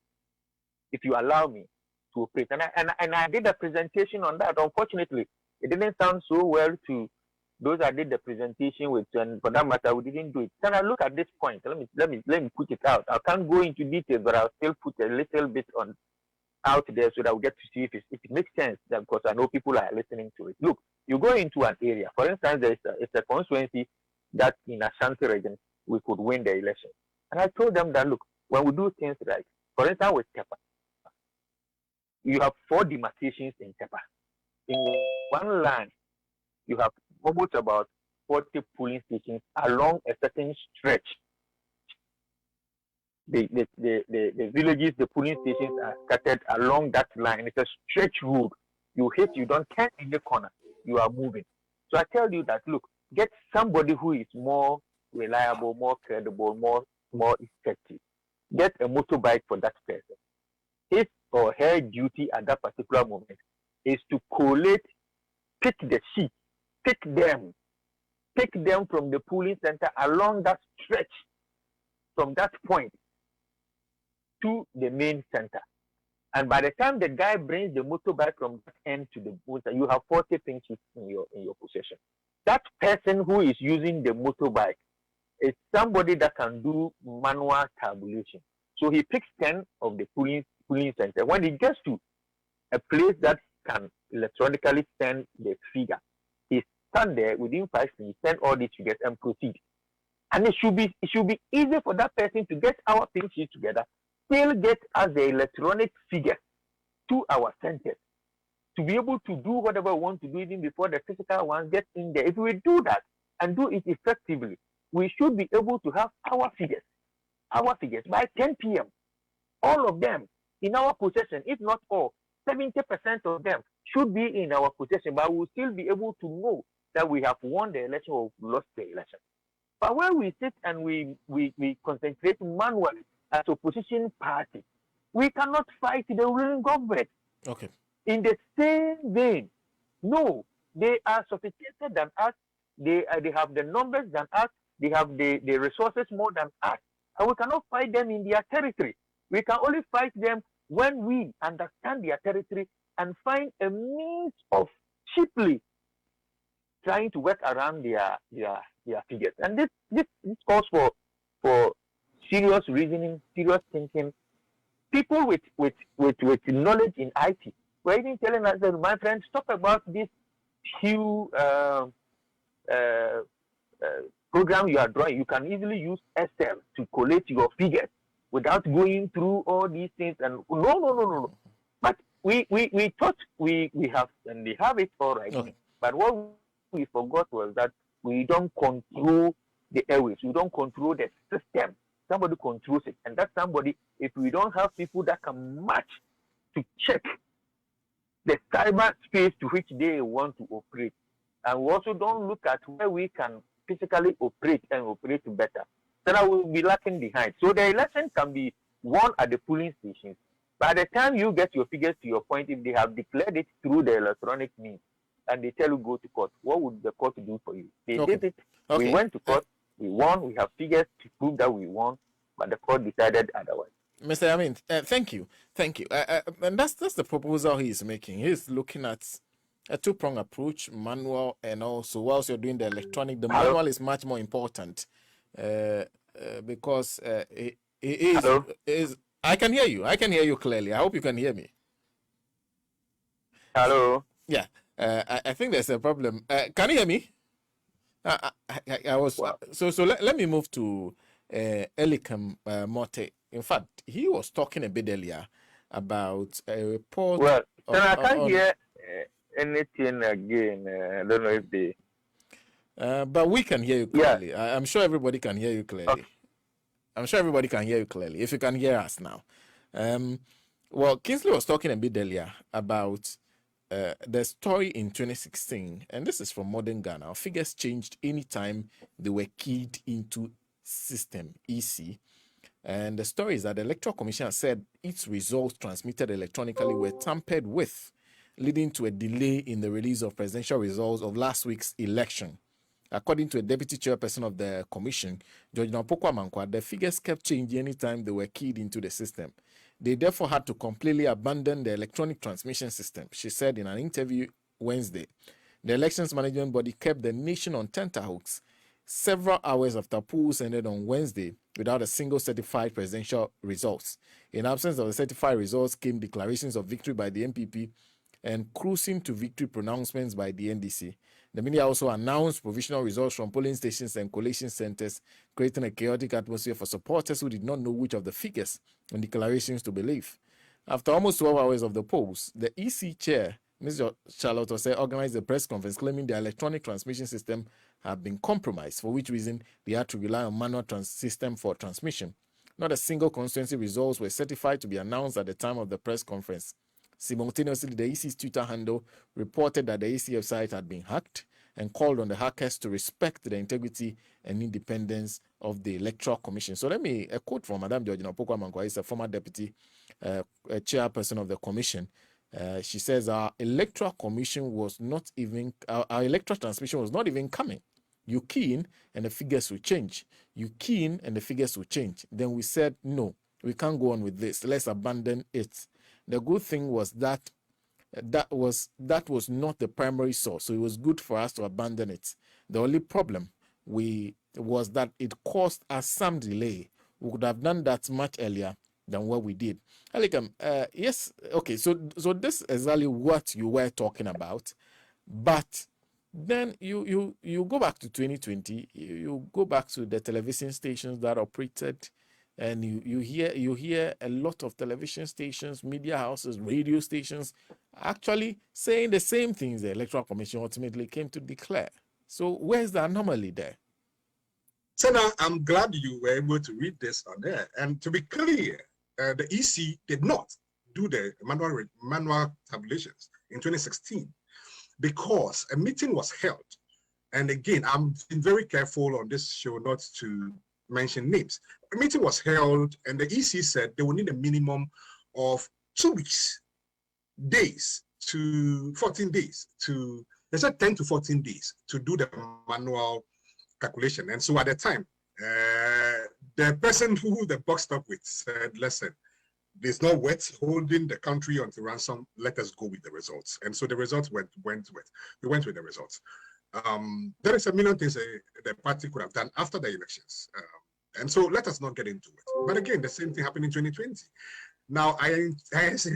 to operate, and I did a presentation on that. Unfortunately, it didn't sound so well to those I did the presentation with, and for that matter, we didn't do it. Can I look at this point? Let me put it out. I can't go into details, but I'll still put a little bit out there so that we get to see if it makes sense. That because I know people are listening to it. Look, you go into an area. For instance, it's a constituency that in Ashanti region we could win the election, and I told them that, look, when we do things right, for instance, with Tepa, you have 4 demarcations in Tepa. In one land, you have almost about 40 polling stations along a certain stretch. The villages, the polling stations are scattered along that line. It's a stretch road. You hit, you don't turn in the corner. You are moving. So I tell you that, look, get somebody who is more reliable, more credible, more effective. Get a motorbike for that person. His or her duty at that particular moment is to collate, pick the sheep, pick them from the polling center along that stretch, from that point to the main center. And by the time the guy brings the motorbike from that end to the motor, you have 40 pinches in your possession. That person who is using the motorbike is somebody that can do manual tabulation. So he picks 10 of the polling center. When he gets to a place that can electronically send the figure, he stand there within 5 minutes, send all these figures and proceed. And it should be easy for that person to get our pin sheet together, still get us the electronic figure to our centers, to be able to do whatever we want to do even before the physical one gets in there. If we do that and do it effectively, we should be able to have our figures by 10 p.m. All of them in our possession, if not all, 70% of them should be in our possession, but we'll still be able to know that we have won the election or lost the election. But when we sit and we concentrate manually as opposition party, we cannot fight the ruling government. Okay. In the same vein, no, they are sophisticated than us. They have the numbers than us. They have the resources more than us. And we cannot fight them in their territory. We can only fight them when we understand their territory and find a means of cheaply trying to work around their figures. And this calls for serious reasoning, serious thinking. People with knowledge in IT were even telling us that, my friend, stop about this huge program you are drawing. You can easily use Excel to collate your figures without going through all these things. And no. But we thought we have, and they have it all right. Okay. But what we forgot was that we don't control the airwaves. We don't control the system. Somebody controls it. And that somebody, if we don't have people that can match to check the cyber space to which they want to operate, and we also don't look at where we can physically operate and operate better, then I will be lacking behind. So the election can be won at the polling stations. By the time you get your figures to your point, if they have declared it through the electronic means and they tell you go to court, what would the court do for you? They did it. Okay. We went to court. We won. We have figures to prove that we won, but the court decided otherwise. Mr. Amin, thank you. And that's the proposal he is making. He's looking at a two-pronged approach, manual, and also whilst you're doing the electronic, the manual is much more important because it is. I can hear you. I can hear you clearly. I hope you can hear me. Hello. Yeah. I think there's a problem. Can you hear me? I was Wow. So let me move to Elikam Mote. In fact, he was talking a bit earlier about a report. Well, I can't hear anything again. I don't know if they. But we can hear you clearly. Yeah. I'm sure everybody can hear you clearly. Okay. I'm sure everybody can hear you clearly. If you can hear us now. Well, Kingsley was talking a bit earlier about the story in 2016, and this is from Modern Ghana. Our figures changed anytime they were keyed into system EC. And the story is that the Electoral Commission said its results transmitted electronically were tampered with, leading to a delay in the release of presidential results of last week's election. According to a deputy chairperson of the commission, George Nampokwa Mankwa, the figures kept changing anytime they were keyed into the system. They therefore had to completely abandon the electronic transmission system, she said in an interview Wednesday. The elections management body kept the nation on tenterhooks several hours after polls ended on Wednesday without a single certified presidential results. In absence of the certified results came declarations of victory by the MPP and cruising to victory pronouncements by the NDC. The media also announced provisional results from polling stations and collation centers, creating a chaotic atmosphere for supporters who did not know which of the figures and declarations to believe. After almost 12 hours of the polls, the EC chair, Ms. Charlotte Osei, organized a press conference claiming the electronic transmission system had been compromised, for which reason they had to rely on manual system for transmission. Not a single constituency results were certified to be announced at the time of the press conference. Simultaneously, the EC's Twitter handle reported that the ECF site had been hacked and called on the hackers to respect the integrity and independence of the Electoral Commission. So let me a quote from Madame Georgina Pokwa Mankwa, is a former deputy chairperson of the commission. She says our electoral commission was not even, our electoral transmission was not even coming. You key in and the figures will change. You key in and the figures will change. Then we said, no, we can't go on with this. Let's abandon it. The good thing was that that was not the primary source. So it was good for us to abandon it. The only problem was that it caused us some delay. We could have done that much earlier than what we did. Alikam, yes, okay, so this is exactly what you were talking about, but then you go back to 2020, you go back to the television stations that operated, and you hear a lot of television stations, media houses, radio stations actually saying the same things the Electoral Commission ultimately came to declare. So where's the anomaly there? Sena, I'm glad you were able to read this on there. And to be clear, the EC did not do the manual tabulations in 2016 because a meeting was held. And again, I'm being very careful on this show not to mention names. A meeting was held and the EC said they will need a minimum of 2 weeks, days to 14 days to, they said 10 to 14 days to do the manual calculation. And so at the time, the person who the box stopped with said, listen, there's no worth holding the country onto ransom. Let us go with the results. And so the results we went with the results. There is a million things the party could have done after the elections. And so let us not get into it. But again, the same thing happened in 2020. Now, I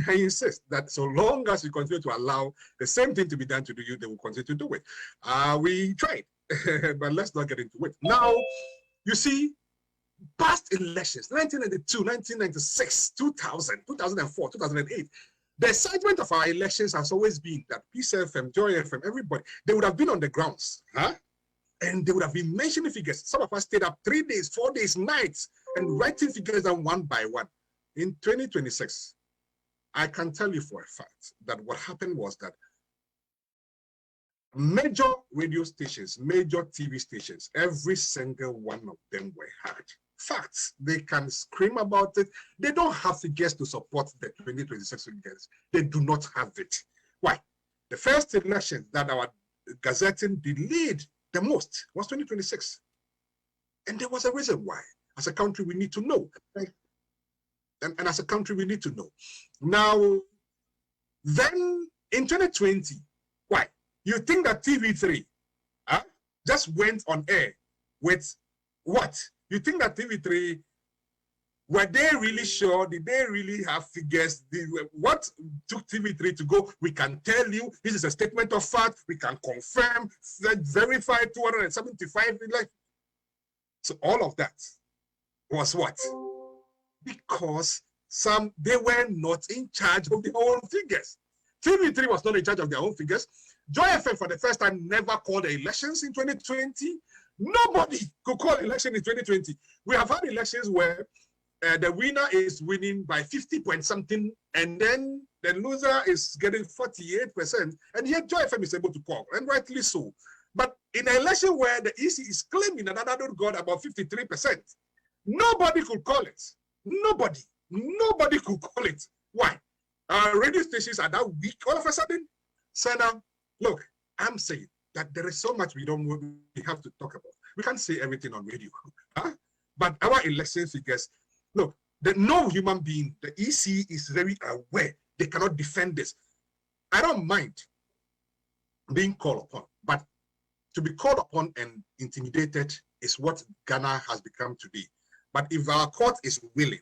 insist that so long as you continue to allow the same thing to be done to you, they will continue to do it. We tried, but let's not get into it. Now, you see, past elections, 1992, 1996, 2000, 2004, 2008, the excitement of our elections has always been that Peace FM, Joy FM, everybody, they would have been on the grounds, and they would have been mentioning figures. Some of us stayed up 3 days, 4 days, nights, and writing figures down one by one. In 2026, I can tell you for a fact that what happened was that major radio stations, major TV stations, every single one of them were heard. Facts, they can scream about it. They don't have figures to support the 2026 figures. They do not have it. Why? The first election that our gazetting delayed the most was 2026. And there was a reason why. As a country, we need to know. And as a country, we need to know. Now, then in 2020, why? You think that TV3 just went on air with what? You think that TV3, were they really sure? Did they really have figures? What took TV3 to go? We can tell you, this is a statement of fact. We can confirm, verify 275. So all of that was what? Because they were not in charge of their own figures. TV3 was not in charge of their own figures. Joy FM for the first time never called the elections in 2020. Nobody could call election in 2020. We have had elections where the winner is winning by 50 point something, and then the loser is getting 48%, and yet Joy FM is able to call, and rightly so. But in an election where the EC is claiming that another got about 53%, nobody could call it. Nobody could call it. Why? Radio stations are that weak all of a sudden. Sena, look, I'm saying that there is so much we have to talk about. We can't say everything on radio. But our election figures, look, no human being, the EC is very aware. They cannot defend this. I don't mind being called upon, but to be called upon and intimidated is what Ghana has become today. But if our court is willing,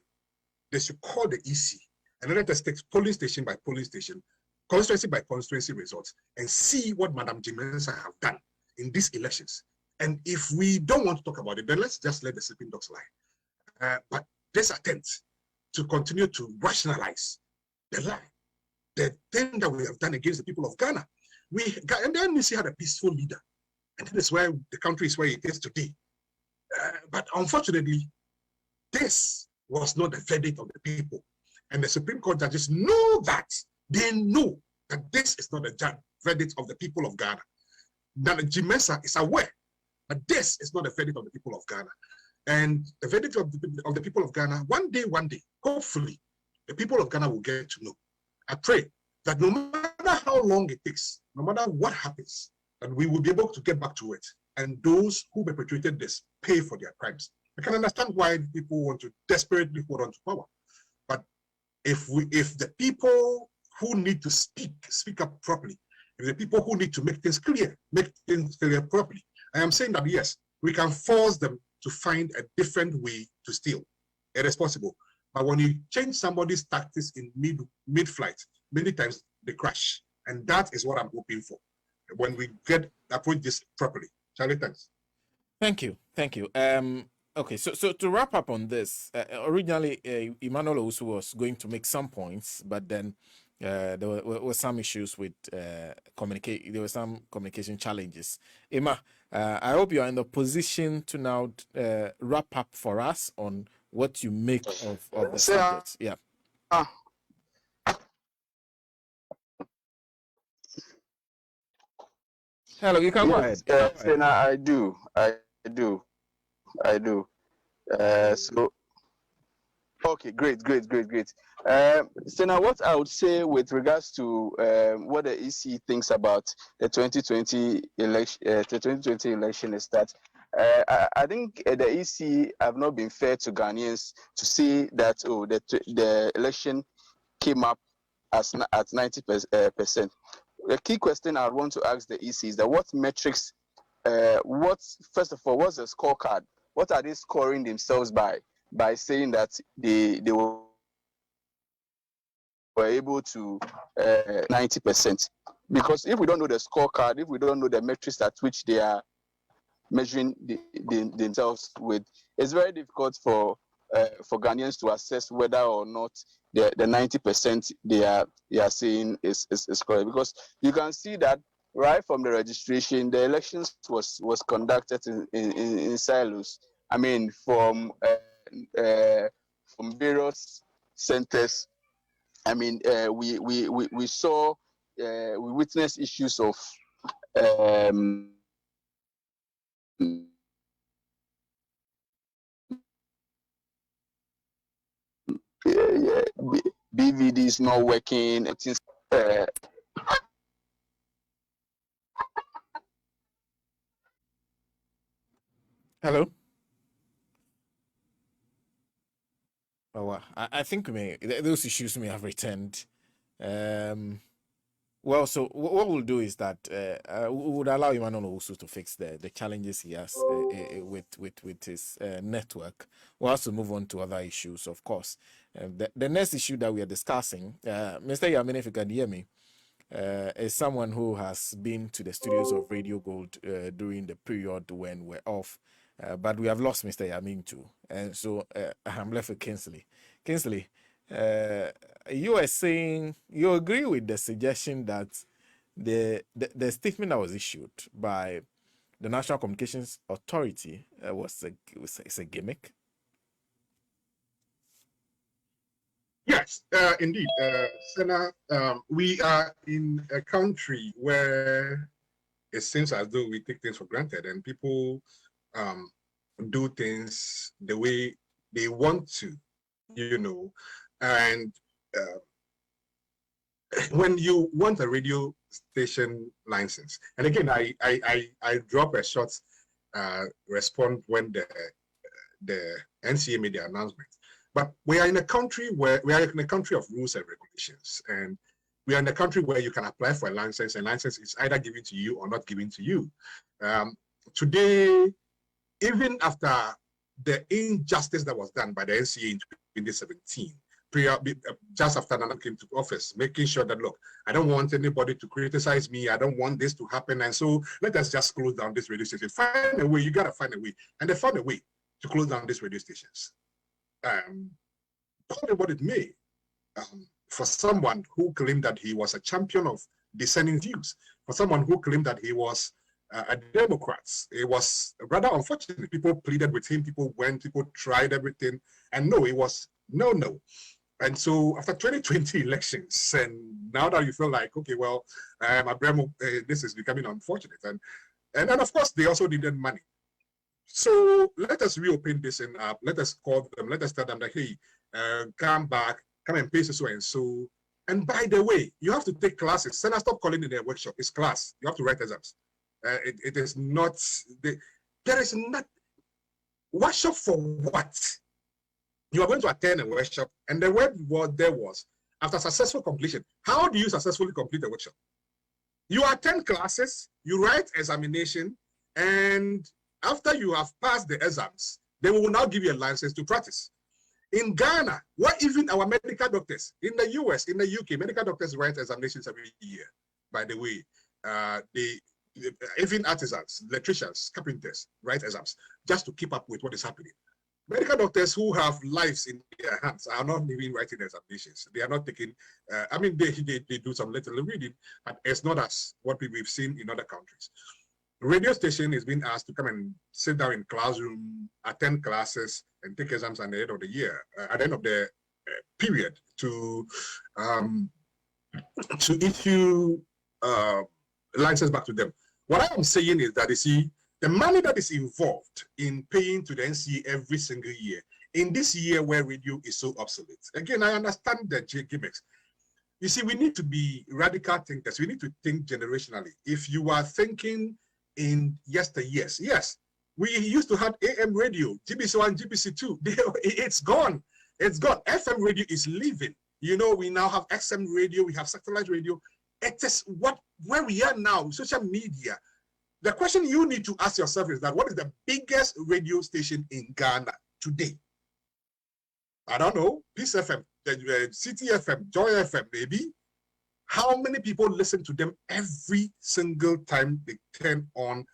they should call the EC and let us take polling station by polling station, constituency by constituency results, and see what Madam Jimenez have done in these elections. And if we don't want to talk about it, then let's just let the sleeping dogs lie. But this attempt to continue to rationalize the lie, the thing that we have done against the people of Ghana, and the NDC had a peaceful leader, and that is why the country is where it is today. But unfortunately, this was not the verdict of the people. And the Supreme Court judges know that. They know that this is not the verdict of the people of Ghana. That Jimesa is aware that this is not the verdict of the people of Ghana. And the verdict of the people of Ghana, one day, hopefully, the people of Ghana will get to know. I pray that no matter how long it takes, no matter what happens, that we will be able to get back to it. And those who perpetrated this pay for their crimes. I can understand why people want to desperately hold on to power. But if the people who need to speak up properly, if the people who need to make things clear properly, I am saying that yes, we can force them to find a different way to steal. It is possible. But when you change somebody's tactics in mid-flight, many times they crash. And that is what I'm hoping for when we approach this properly. Charlie, thanks. Thank you. Okay, so to wrap up on this, originally Emmanuel also was going to make some points, but then There were some issues with communicate. There were some communication challenges. Emma, I hope you are in the position to now wrap up for us on what you make of the subject. Yeah. Hello, you can go ahead. Sena, I do. So, okay, great. Sena, what I would say with regards to what the EC thinks about the 2020 election, is that I think the EC have not been fair to Ghanaians to say that the election came up as at 90%. The key question I want to ask the EC is that what metrics, first of all, what's the scorecard? What are they scoring themselves by saying that they were able to 90%? Because if we don't know the scorecard, if we don't know the metrics at which they are measuring themselves with, it's very difficult for Ghanaians to assess whether or not the 90% they are saying is correct. Because you can see that right from the registration, the elections was conducted in silos. I mean, from various centers. I mean, we saw, we witnessed issues of BVDs not working. Hello. Oh, well, I think those issues may have returned. Well, so what we'll do is that we would allow Emmanuel also to fix the challenges he has with his network. We'll also move on to other issues, of course. The next issue that we are discussing, Mr. Yamin, if you can hear me, is someone who has been to the studios of Radio Gold during the period when we're off. But we have lost Mr. Yamin too. And so I'm left with Kingsley. Kingsley, you are saying you agree with the suggestion that the statement that was issued by the National Communications Authority was a gimmick? Yes, indeed. Sena, we are in a country where it seems as though we take things for granted and people do things the way they want to, and when you want a radio station license, and again, I drop a short response when the NCA made the announcement. But we are in a country where we are in a country of rules and regulations, and we are in a country where you can apply for a license, and license is either given to you or not given to you. Today, even after the injustice that was done by the NCA in 2017, just after Nana came to office, making sure that, look, I don't want anybody to criticize me. I don't want this to happen. And so let us just close down this radio station. Find a way. You got to find a way. And they found a way to close down these radio stations. Call it what it may. For someone who claimed that he was a champion of dissenting views, for someone who claimed that he was a Democrat, it was rather unfortunate. People pleaded with him, people went, people tried everything, and no, it was no. And so after 2020 elections, and now that you feel like, okay, well, Abramo, this is becoming unfortunate. And then, of course, they also needed money. So let us reopen this and let us call them, let us tell them that, hey, come back, come and pay so and so. And by the way, you have to take classes. Sena, stop calling it a workshop. It's class. You have to write exams. It is not, there is not, workshop for what? You are going to attend a workshop, and the word there was, after successful completion. How do you successfully complete a workshop? You attend classes, you write examination, and after you have passed the exams, they will now give you a license to practice. In Ghana, what even our medical doctors, in the US, in the UK, medical doctors write examinations every year. By the way, even artisans, electricians, carpenters write exams just to keep up with what is happening. medical doctors who have lives in their hands are not even writing examinations. They are not taking, I mean, they do some little reading, but it's not as what we've seen in other countries. Radio station is being asked to come and sit down in classroom, attend classes, and take exams at the end of the year, at the end of the period to issue license back to them. What I am saying is that, you see, the money that is involved in paying to the NCA every single year, in this year where radio is so obsolete. Again, I understand the gimmicks. You see, we need to be radical thinkers. We need to think generationally. If you are thinking in yesteryears, yes, we used to have AM radio, GBC1, GBC2. It's gone. It's gone. FM radio is leaving. You know, we now have XM radio, we have satellite radio. It is where we are now, social media. The question you need to ask yourself is that what is the biggest radio station in Ghana today? I don't know, Peace FM, City FM, Joy FM, maybe. How many people listen to them every single time they turn on,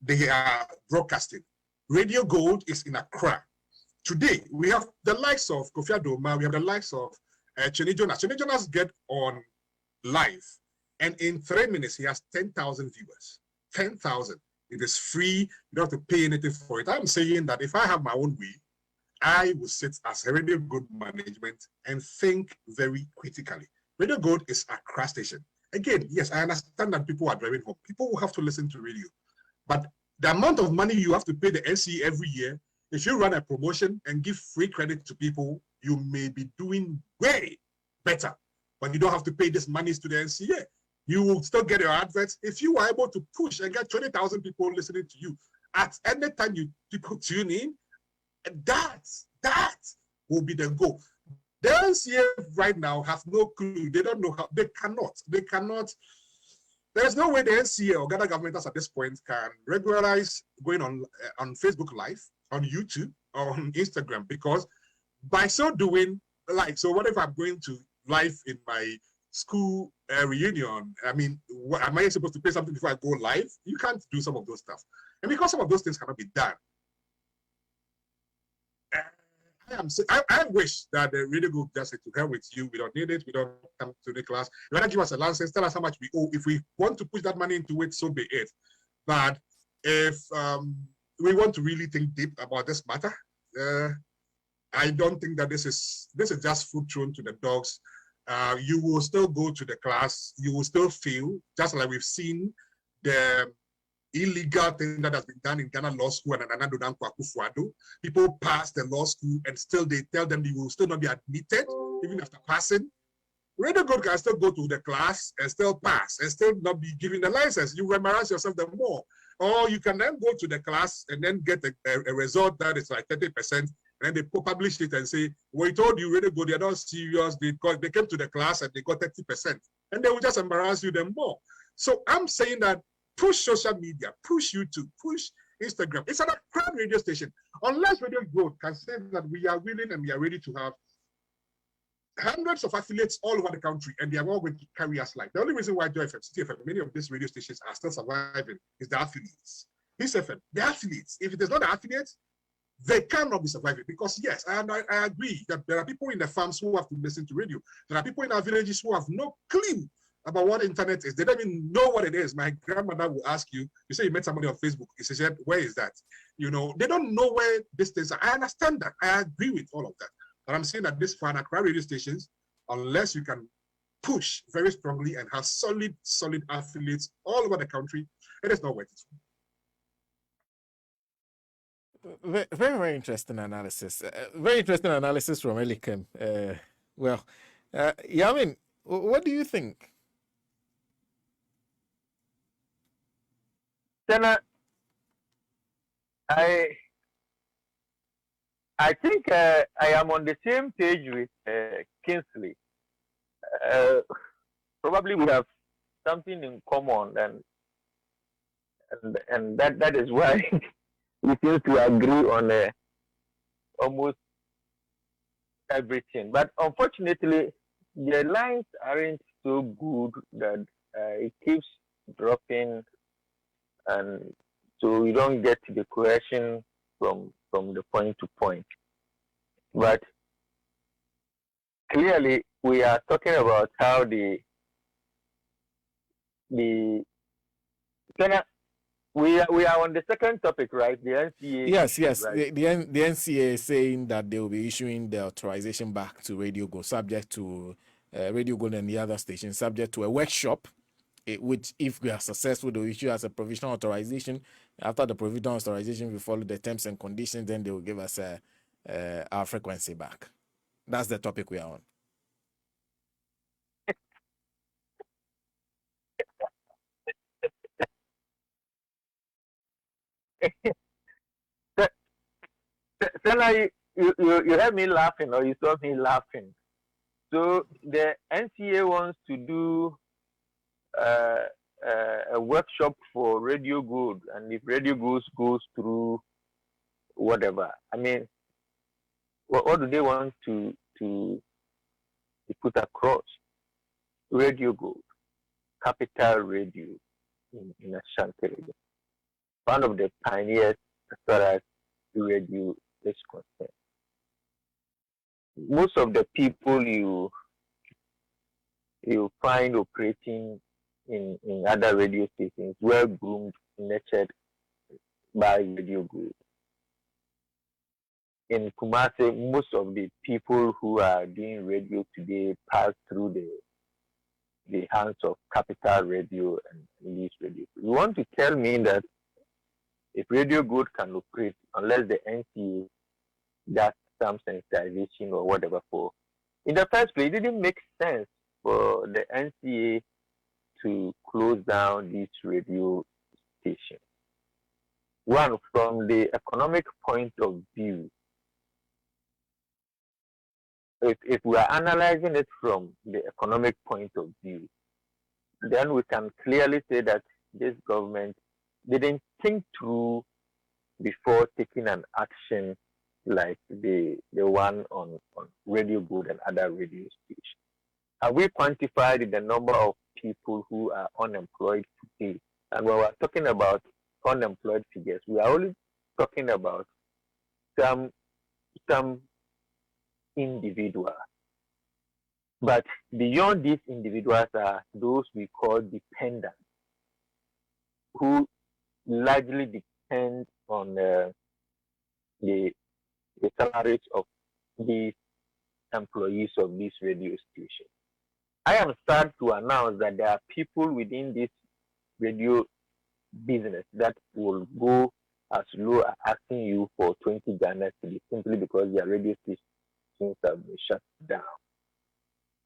they are broadcasting? Radio Gold is in Accra. Today, we have the likes of Kofi Adoma, we have the likes of Chene Jonas. Chene Jonas get on live, and in 3 minutes, he has 10,000 viewers. 10,000. It is free. You don't have to pay anything for it. I'm saying that if I have my own way, I will sit as a Radio Gold management and think very critically. Radio Gold is a crash station. Again, yes, I understand that people are driving home. People will have to listen to radio. But the amount of money you have to pay the NCA every year, if you run a promotion and give free credit to people, you may be doing way better. But you don't have to pay this money to the NCA. You will still get your adverts. If you are able to push and get 20,000 people listening to you at any time people tune in, that will be the goal. The NCA right now have no clue. They don't know how. They cannot. There's no way the NCA or Ghana government at this point can regularize going on Facebook Live, on YouTube, or on Instagram, because by so doing, so what if I'm going to live in my school reunion? I mean, am I supposed to pay something before I go live? You can't do some of those stuff. And because some of those things cannot be done, I wish that the Radio Group just said, to hell with you, we don't need it, we don't come to the class. You want to give us a license, tell us how much we owe. If we want to push that money into it, so be it. But if we want to really think deep about this matter, I don't think that this is just food thrown to the dogs. You will still go to the class, you will still feel, just like we've seen the illegal thing that has been done in Ghana Law School and Anando Danko Akufo-Addo. People pass the law school and still they tell them you will still not be admitted, even after passing. Radio Gold can still go to the class and still pass and still not be given the license. You embarrass yourself the more. Or you can then go to the class and then get a result that is like 30%, and then they publish it and say, we told you Radio Gold, they're not serious because they came to the class and they got 30%. And they will just embarrass you then more. So I'm saying that push social media, push YouTube, push Instagram. It's an Accra radio station. Unless Radio Gold can say that we are willing and we are ready to have hundreds of affiliates all over the country, and they are all going to carry us live. The only reason why Joy FM, City FM, many of these radio stations are still surviving is the affiliates. Peace FM, the affiliates. If it is not the affiliates, they cannot be surviving, because yes, and I agree that there are people in the farms who have to listen to radio. There are people in our villages who have no clue about what internet is. They don't even know what it is. My grandmother will ask you, you say you met somebody on Facebook. She said, where is that? You know, they don't know where this things are. I understand that. I agree with all of that. But I'm saying that this for an Accra radio stations, unless you can push very strongly and have solid affiliates all over the country, it is not worth it. Very, very interesting analysis. Very interesting analysis from Elikem. Yamin, what do you think? Sena, I think I am on the same page with Kingsley. Probably we have something in common, and that is why we seem to agree on almost everything. But unfortunately, the lines aren't so good that it keeps dropping, and so you don't get to the question from the point to point. But clearly, we are talking about how the we are on the second topic, right? The NCA. Yes, issue, yes. right? The NCA is saying that they will be issuing the authorization back to Radio Go, subject to Radio Go and the other stations, subject to a workshop, which, if we are successful, they will issue as a provisional authorization. After the provisional authorization, we follow the terms and conditions, then they will give us our frequency back. That's the topic we are on. Sena, you heard me laughing, or you saw me laughing. So the NCA wants to do a workshop for Radio Good, and if Radio Good goes through whatever, I mean, what do they want to put across? Radio Good, capital radio in Ashanti region, one of the pioneers as far as radio is concerned. Most of the people you find operating in other radio stations were groomed, nurtured by Radio Good. In Kumasi, most of the people who are doing radio today pass through the hands of Capital Radio and these radio. You want to tell me that if Radio Good can operate, unless the NCA does some sensitization or whatever for, in the first place, it didn't make sense for the NCA to close down these radio stations. One, from the economic point of view, if we are analyzing it from the economic point of view, then we can clearly say that this government didn't think through before taking an action like the one on Radio Good and other radio stations. Have we quantified the number of people who are unemployed today? And when we're talking about unemployed figures, we are only talking about some individuals. But beyond these individuals are those we call dependents, who largely depend on the salaries of these employees of this radio station. I am sad to announce that there are people within this radio business that will go as low as asking you for 20 Ghana cedis simply because their radio stations have been shut down.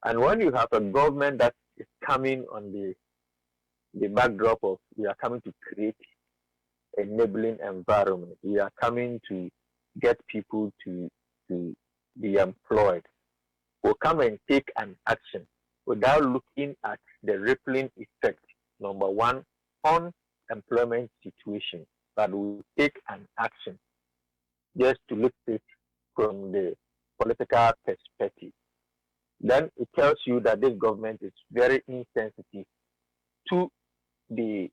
And when you have a government that is coming on the backdrop of we are coming to create enabling environment, we are coming to get people to be employed, will come and take an action without looking at the rippling effect, number one, on employment situation, but will take an action just to look at it from the political perspective. Then it tells you that this government is very insensitive to the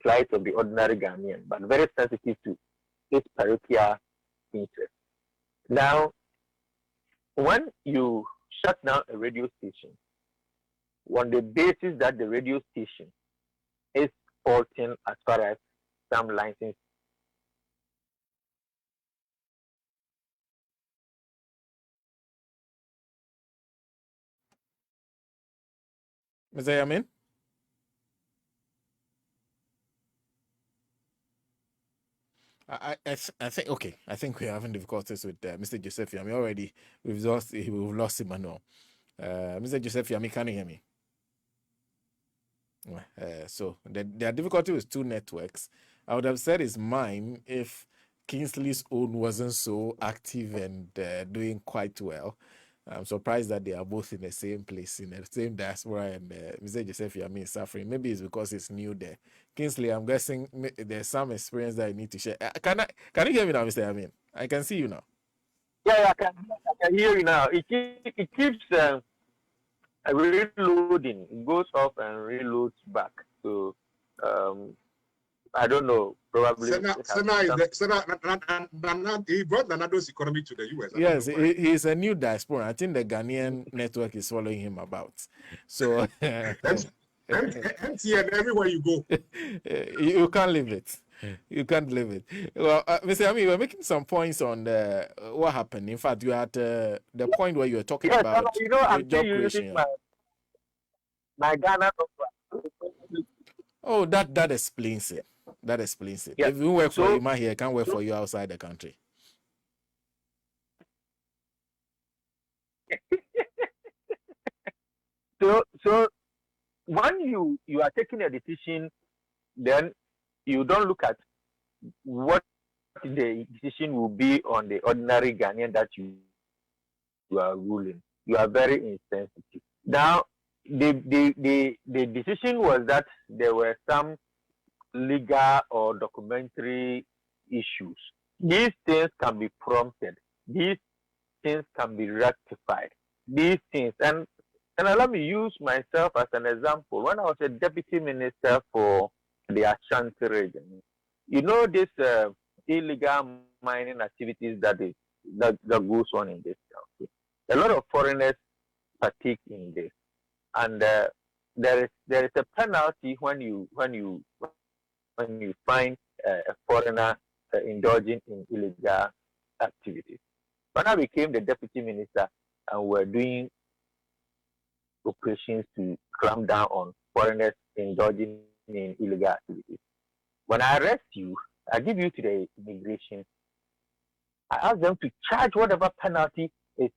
plight of the ordinary Ghanaian, but very sensitive to its parochial interest. Now, when you shut down a radio station on the basis that the radio station is faulting as far as some license, Mr. Yamin? I think okay. I think we're having difficulties with Mr. Joseph Yami already. We've lost Emmanuel. Mr. Joseph Yami, can you hear me? So there are difficulty with two networks. I would have said it's mine if Kingsley's own wasn't so active and doing quite well. I'm surprised that they are both in the same place, in the same diaspora, and Mr. Joseph Yami is suffering. Maybe it's because it's new there. Kingsley, I'm guessing there's some experience that I need to share. Can you hear me now, Mr. Yamin? I can see you now. Yeah, I can hear you now. It keeps reloading. It goes off and reloads back. So I don't know, probably. Sena he brought Nanado's economy to the US. Yes, he's a new diaspora. I think the Ghanaian network is following him about. So MTN everywhere you go. you can't leave it. You can't leave it. Well, Mr. Ami, we're making some points on what happened. In fact, you are at the point where you were talking about I'm job still creation. using my Ghana number. Oh, that explains it. That explains it. Yeah. If you work for you here, can't work for you outside the country. So when you are taking a decision, then you don't look at what the decision will be on the ordinary Ghanaian that you are ruling. You are very insensitive. Now, the decision was that there were some legal or documentary issues. These things can be prompted. These things can be rectified. These things, and let me use myself as an example. When I was a deputy minister for the Ashanti region, you know this illegal mining activities that goes on in this country. A lot of foreigners partake in this, and there is a penalty when you find a foreigner indulging in illegal activities. When I became the deputy minister and we're doing operations to clamp down on foreigners indulging in illegal activities, when I arrest you, I give you to the immigration. I ask them to charge whatever penalty is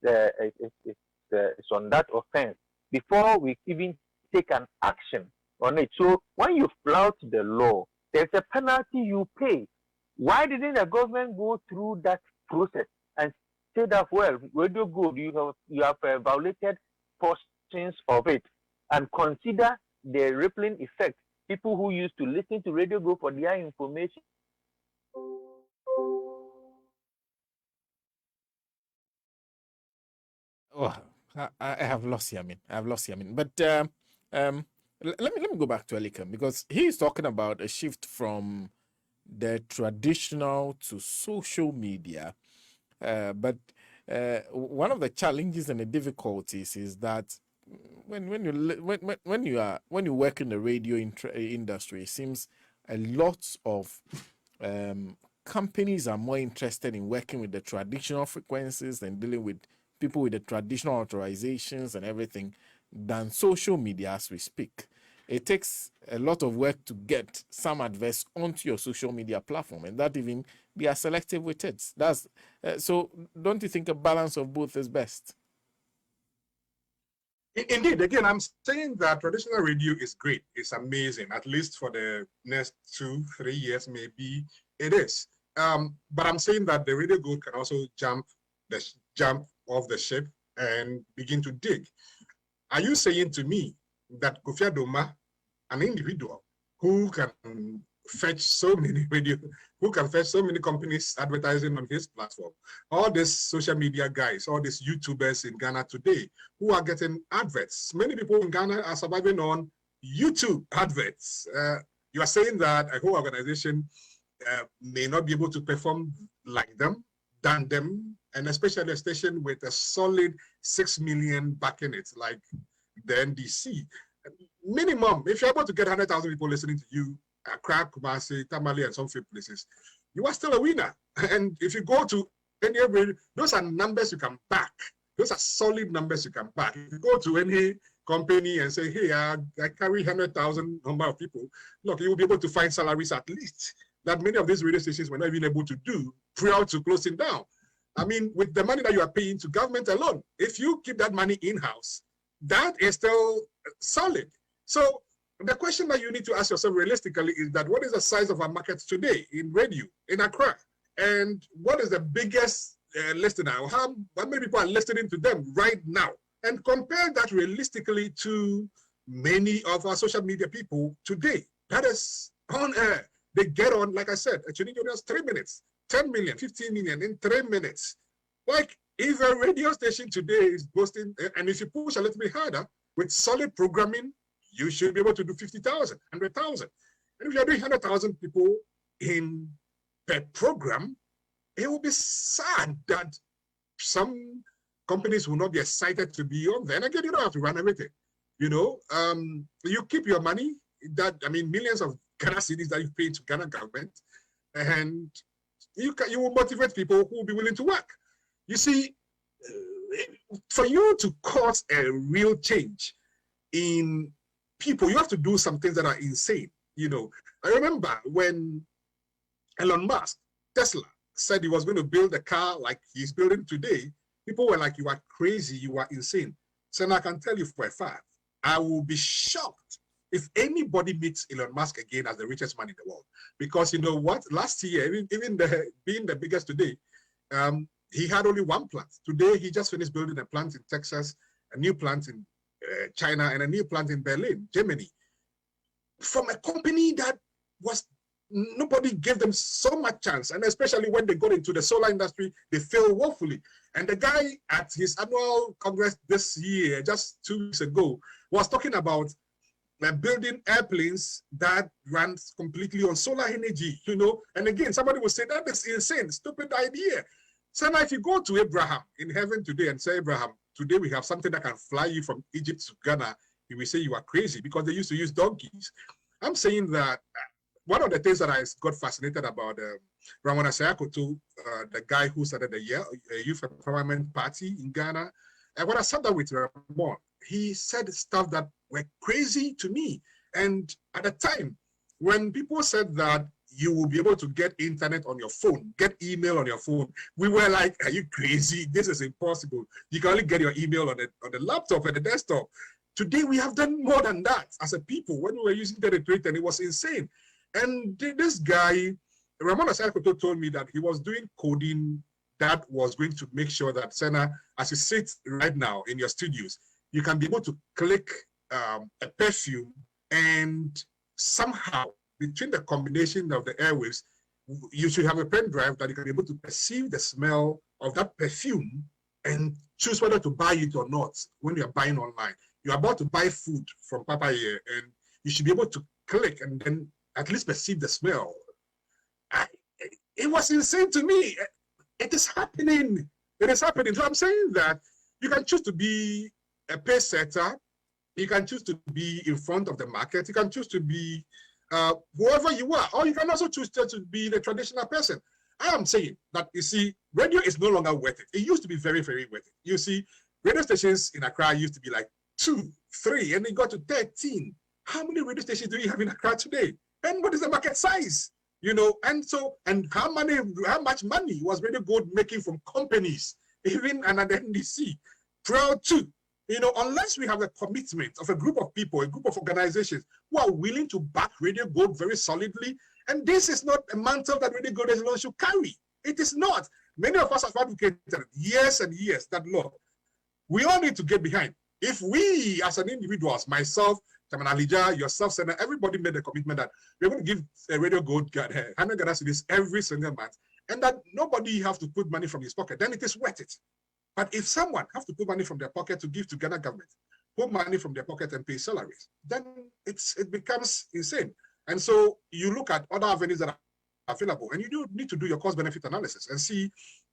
on that offense before we even take an action on it. So when you flout the law, there's a penalty you pay. Why didn't the government go through that process and say that, well, Radio Good, you have violated portions of it, and consider the rippling effect? People who used to listen to Radio Go for their information. Oh, I have lost Yamin. But let me go back to Elikem, because he's talking about a shift from the traditional to social media. But one of the challenges and the difficulties is that when you work in the radio industry, it seems a lot of companies are more interested in working with the traditional frequencies and dealing with people with the traditional authorizations and everything than social media as we speak. It takes a lot of work to get some adverts onto your social media platform, and that even they are selective with it. That's so. Don't you think a balance of both is best? Indeed, again, I'm saying that traditional radio is great. It's amazing, at least for the next 2-3 years, maybe it is. But I'm saying that the Radio Good can also jump off the ship and begin to dig. Are you saying to me that Kofi Adoma, an individual who can fetch so many companies advertising on his platform, all these social media guys, all these YouTubers in Ghana today who are getting adverts? Many people in Ghana are surviving on YouTube adverts. You are saying that a whole organization may not be able to perform like them, than them, and especially a station with a solid 6 million backing it, like the NDC. Minimum, if you're able to get 100,000 people listening to you, Accra, Kumasi, Tamale, and some few places, you are still a winner. And if you go to any of those are numbers you can back. Those are solid numbers you can back. If you go to any company and say, hey, I carry 100,000 number of people, look, you will be able to find salaries at least that many of these radio stations were not even able to do prior to closing down. I mean, with the money that you are paying to government alone, if you keep that money in-house, that is still solid. So the question that you need to ask yourself realistically is that what is the size of our market today in radio, in Accra? And what is the biggest listener? How many people are listening to them right now? And compare that realistically to many of our social media people today. That is on air. They get on, like I said, actually, just 3 minutes, 10 million, 15 million in 3 minutes. Like, if a radio station today is boasting, and if you push a little bit harder with solid programming, you should be able to do 50,000, 100,000. And if you're doing 100,000 people in per program, it will be sad that some companies will not be excited to be on there. And again, you don't have to run everything. You know, you keep your money, millions of Ghana cedis that you pay to Ghana government, and you will motivate people who will be willing to work. You see, for you to cause a real change in people, you have to do some things that are insane. You know, I remember when Elon Musk, Tesla, said he was going to build a car like he's building today. People were like, you are crazy, you are insane. So I can tell you for a fact, I will be shocked if anybody meets Elon Musk again as the richest man in the world. Because you know what? Last year, even being the biggest today, he had only one plant. Today, he just finished building a plant in Texas, a new plant in China, and a new plant in Berlin, Germany. From a company that was, nobody gave them so much chance. And especially when they got into the solar industry, they failed woefully. And the guy at his annual Congress this year, just 2 weeks ago, was talking about building airplanes that runs completely on solar energy, you know. And again, somebody will say, that is insane, stupid idea. So now if you go to Abraham in heaven today and say, Abraham, today we have something that can fly you from Egypt to Ghana, he will say you are crazy because they used to use donkeys. I'm saying that one of the things that I got fascinated about Ramon Asayakoto, the guy who started the Youth Empowerment Party in Ghana, and when I sat down with Ramon, he said stuff that were crazy to me. And at the time, when people said that you will be able to get internet on your phone, get email on your phone, we were like, are you crazy? This is impossible. You can only get your email on the laptop and the desktop. Today, we have done more than that as a people. When we were using the Twitter, it was insane. And this guy, Ramon Asayakoto, told me that he was doing coding that was going to make sure that, Sena, as you sit right now in your studios, you can be able to click a perfume, and somehow between the combination of the airwaves, you should have a pen drive that you can be able to perceive the smell of that perfume and choose whether to buy it or not when you're buying online. You're about to buy food from Papa here, and you should be able to click and then at least perceive the smell. It was insane to me. It is happening. It is happening. So I'm saying that you can choose to be a pace setter. You can choose to be in front of the market. You can choose to be whoever you are. Or you can also choose to be the traditional person. I am saying that, you see, radio is no longer worth it. It used to be very, very worth it. You see, radio stations in Accra used to be like 2, 3, and it got to 13. How many radio stations do you have in Accra today? And what is the market size? You know, and how much money was Radio Gold making from companies, even under the NDC? Proud to, you know, unless we have a commitment of a group of people, a group of organizations who are willing to back Radio Gold very solidly. And this is not a mantle that Radio Gold alone should carry. It is not. Many of us have advocated years and years that, look, we all need to get behind. If we, as an individuals, myself, Chairman Alija, yourself, Sena, everybody made a commitment that we're going to give Radio Gold 100 Ghana cedis every single month, and that nobody has to put money from his pocket, then it is worth it. But if someone has to put money from their pocket to give to Ghana government, put money from their pocket and pay salaries, then it becomes insane. And so you look at other avenues that are available, and you do need to do your cost-benefit analysis and see,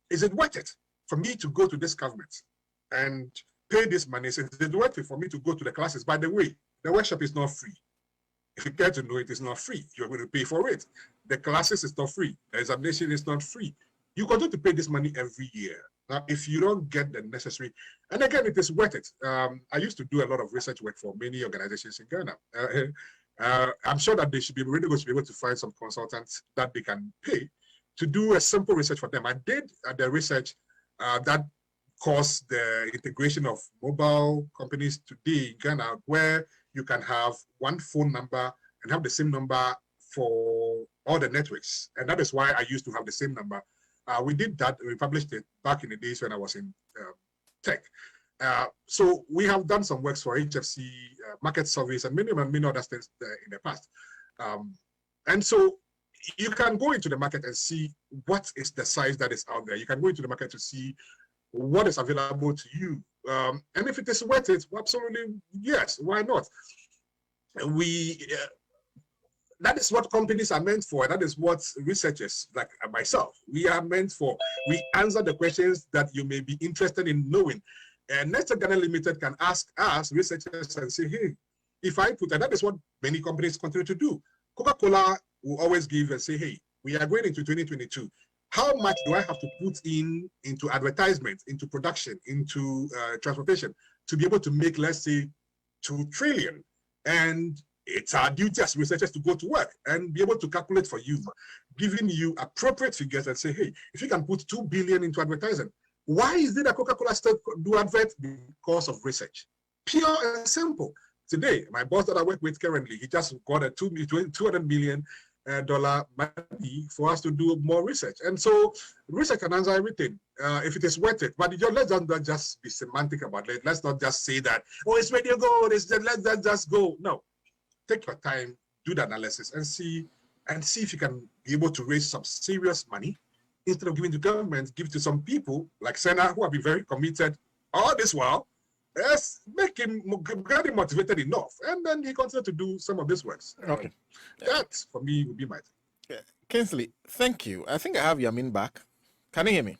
is it worth it for me to go to this government and pay this money? Is it worth it for me to go to the classes? By the way, the workshop is not free. If you care to know, it is not free. You're going to pay for it. The classes is not free. The examination is not free. You continue to pay this money every year. Now, if you don't get the necessary, and again, it is worth it. I used to do a lot of research work for many organizations in Ghana. I'm sure that they should be really going to be able to find some consultants that they can pay to do a simple research for them. I did the research that caused the integration of mobile companies today in Ghana, where you can have one phone number and have the same number for all the networks. And that is why I used to have the same number. We did that, we published it back in the days when I was in tech. So we have done some works for HFC, market surveys, and many other things in the past. And so you can go into the market and see what is the size that is out there. You can go into the market to see what is available to you. And if it is worth it, well, absolutely, yes, why not? that is what companies are meant for. That is what researchers like myself, we are meant for. We answer the questions that you may be interested in knowing. And Nestle Ghana Limited can ask us, researchers, and say, hey, if I put, and that is what many companies continue to do. Coca-Cola will always give and say, hey, we are going into 2022. How much do I have to put into advertisement, into production, into transportation to be able to make, let's say, 2 trillion? And it's our duty as researchers to go to work and be able to calculate for you, giving you appropriate figures and say, hey, if you can put 2 billion into advertising, why is it that Coca-Cola still do advert? Because of research. Pure and simple. Today, my boss that I work with currently, he just got a $200 million money for us to do more research. And so research can answer everything if it is worth it. But let's not just be semantic about it. Let's not just say that, oh, it's radio go, let's just go. No. Take your time, do the analysis, and see if you can be able to raise some serious money instead of giving to government, give to some people like Sena who have been very committed all this while. Let's make him get him motivated enough, and then he continue to do some of this works. Okay, that for me would be my thing. Kingsley, thank you. I think I have Yamin back. Can you hear me?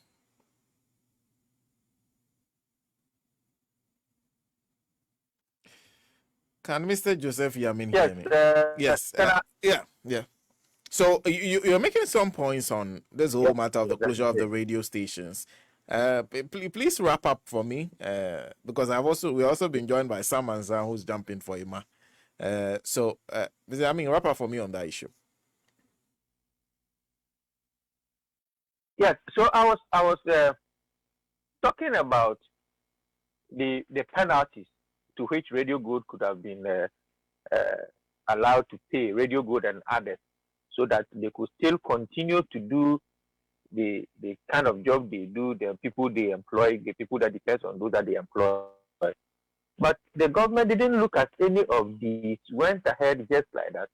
Can Mr. Joseph Yamin hear me? Yes. Yeah. So you're making some points on this whole matter of the closure of the radio stations. Please wrap up for me, because we've also been joined by Sam Anzan, who's jumping for Ima. So Mr. Yamin, wrap up for me on that issue. Yes. So I was talking about the penalties to which Radio Good could have been allowed to pay, Radio Good and others, so that they could still continue to do the kind of job they do, the people they employ, the people that depends on those that they employ. But the government didn't look at any of these, went ahead just like that,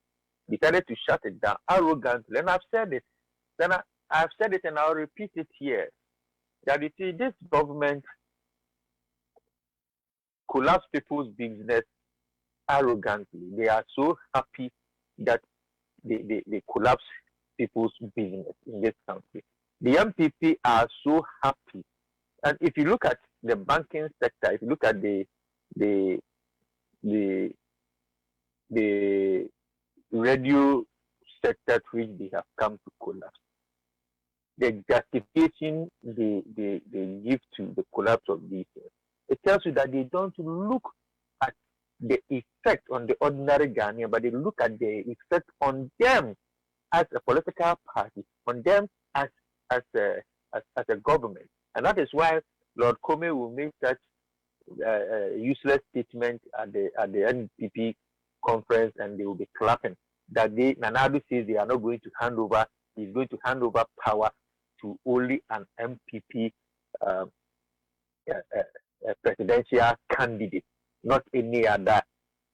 decided to shut it down arrogantly. And I've said it, and I'll repeat it here, that you see, this government collapse people's business arrogantly. They are so happy that they collapse people's business in this country. The MPP are so happy. And if you look at the banking sector, if you look at the radio sector which they have come to collapse, the justification they give to the collapse of these things, it tells you that they don't look at the effect on the ordinary Ghanaian, but they look at the effect on them as a political party, on them as a government. And that is why Lord Comey will make such useless statement at the NPP conference, and they will be clapping. That Nanado says they are not going to hand over, he's going to hand over power to only an MPP presidential candidate, not any other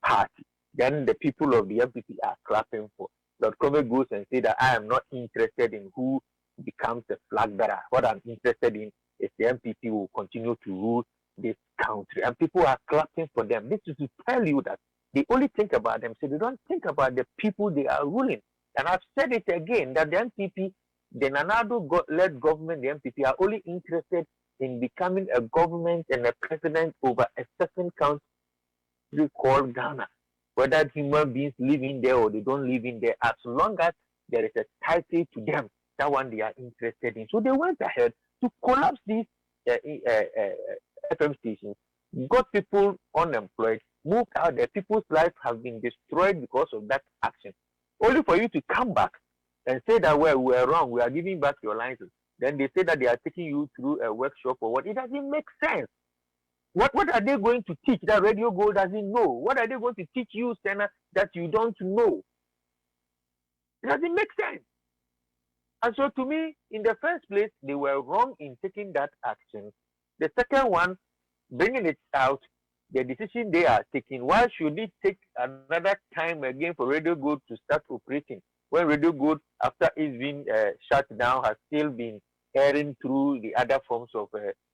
party. Then the people of the MPP are clapping for. Lord Comey goes and says that I am not interested in who becomes the flag bearer. What I'm interested in is the MPP will continue to rule this country. And people are clapping for them. This is to tell you that they only think about themselves. They don't think about the people they are ruling. And I've said it again, that the MPP, the Nanado-led government, the MPP, are only interested in becoming a government and a president over a certain country called Ghana. Whether human beings live in there or they don't live in there, as long as there is a title to them, that one they are interested in. So they went ahead to collapse these FM stations, got people unemployed, moved out there. People's lives have been destroyed because of that action. Only for you to come back and say that, well, we are wrong, we are giving back your license. Then they say that they are taking you through a workshop or what. It doesn't make sense. What are they going to teach that Radio Gold doesn't know? What are they going to teach you, Sena, that you don't know? It doesn't make sense. And so to me, in the first place, they were wrong in taking that action. The second one, bringing it out, the decision they are taking, why should it take another time again for Radio Gold to start operating? When Radio Gold, after it's been shut down, has still been airing through the other forms of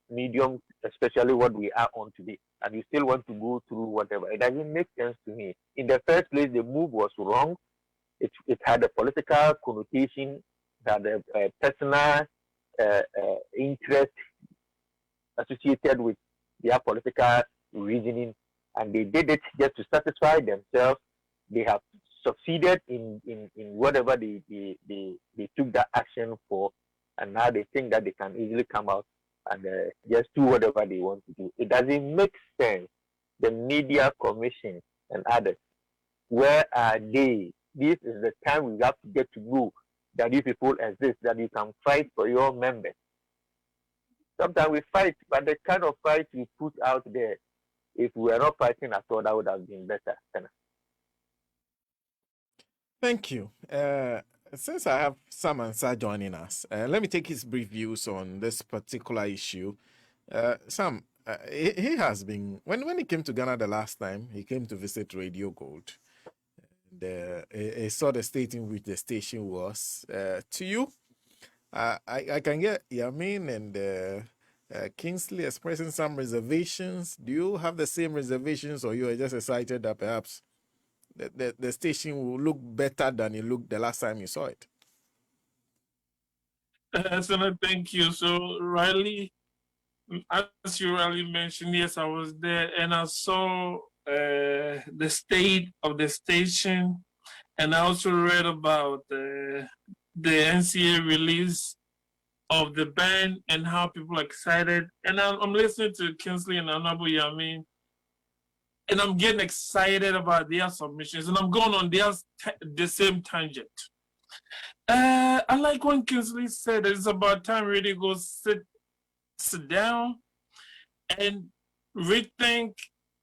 medium, especially what we are on today, and you still want to go through whatever. It doesn't make sense to me. In the first place, the move was wrong. it had a political connotation, had a personal interest associated with their political reasoning, and they did it just to satisfy themselves. They have succeeded in whatever they took that action for, and now they think that they can easily come out and just do whatever they want to do. It doesn't make sense. The Media Commission and others, where are they? This is the time we have to get to know that these people exist, that you can fight for your members. Sometimes we fight, but the kind of fight we put out there, if we were not fighting at all, that would have been better. Thank you. Since I have Sam Ansah joining us, let me take his brief views on this particular issue. Sam, he has been, when he came to Ghana the last time, he came to visit Radio Gold. He saw the state in which the station was. To you, I can get Yamin and Kingsley expressing some reservations. Do you have the same reservations, or you are just excited that perhaps the station will look better than it looked the last time you saw it? Sena, thank you. So, Riley, as you rightly mentioned, yes, I was there and I saw the state of the station, and I also read about the NCA release of the band and how people are excited. And I'm listening to Kingsley and Honorable Yamin, and I'm getting excited about their submissions, and I'm going on the same tangent. I like when Kingsley said it's about time really go sit down and rethink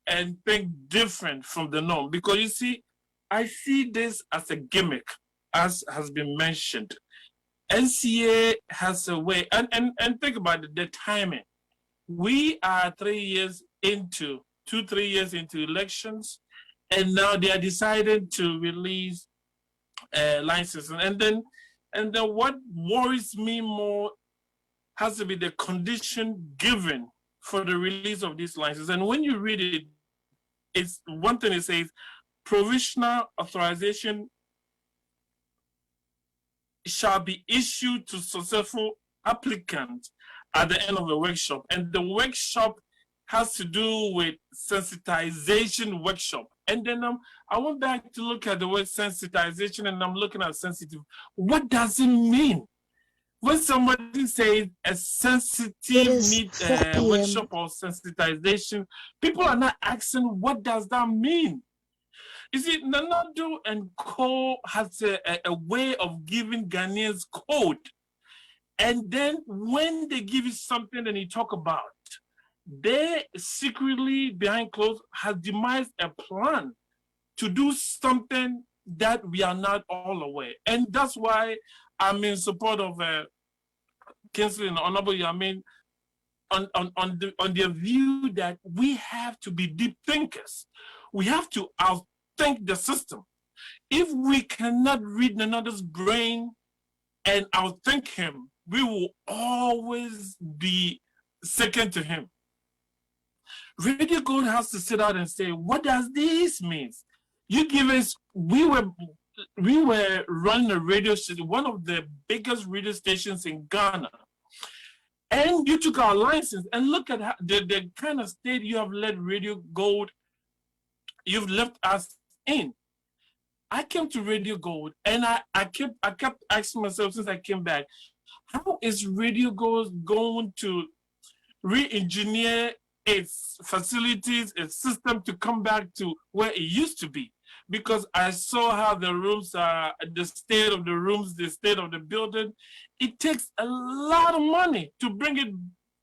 and think different from the norm. Because you see, I see this as a gimmick, as has been mentioned. NCA has a way, and think about the timing. We are 3 years into, 2-3 years into elections, and now they are deciding to release licenses. And then what worries me more has to be the condition given for the release of these licenses. And when you read it, it's one thing it says, provisional authorization shall be issued to successful applicants at the end of the workshop. And the workshop has to do with sensitization workshop. And then I went back to look at the word sensitization, and I'm looking at sensitive. What does it mean? When somebody says a sensitive need workshop or sensitization, people are not asking, what does that mean? You see, Nanado and Co has a way of giving Ghanaians code. And then when they give you something and you talk about, they secretly, behind closed, have devised a plan to do something that we are not all aware. And that's why I'm in support of Kingsley and Honorable Yamin on their view that we have to be deep thinkers. We have to outthink the system. If we cannot read another's brain and outthink him, we will always be second to him. Radio Gold has to sit out and say, what does this mean? You give us, we were running a radio station, one of the biggest radio stations in Ghana. And you took our license, and look at how, the kind of state you have let Radio Gold, you've left us in. I came to Radio Gold, and I kept asking myself since I came back, how is Radio Gold going to re-engineer its facilities, its system to come back to where it used to be? Because I saw how the rooms are, the state of the rooms, the state of the building. It takes a lot of money to bring it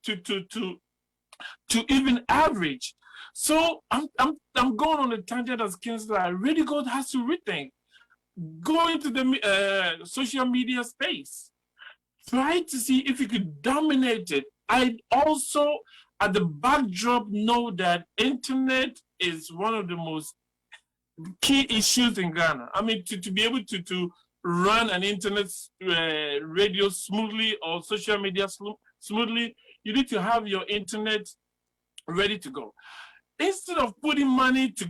to even average. So I'm going on a tangent as Kingsley. Radio Gold has to rethink. Go into the social media space. Try to see if you could dominate it. I also, at the backdrop, know that internet is one of the most key issues in Ghana. I mean, to be able to run an internet radio smoothly or social media smoothly, you need to have your internet ready to go. Instead of putting money to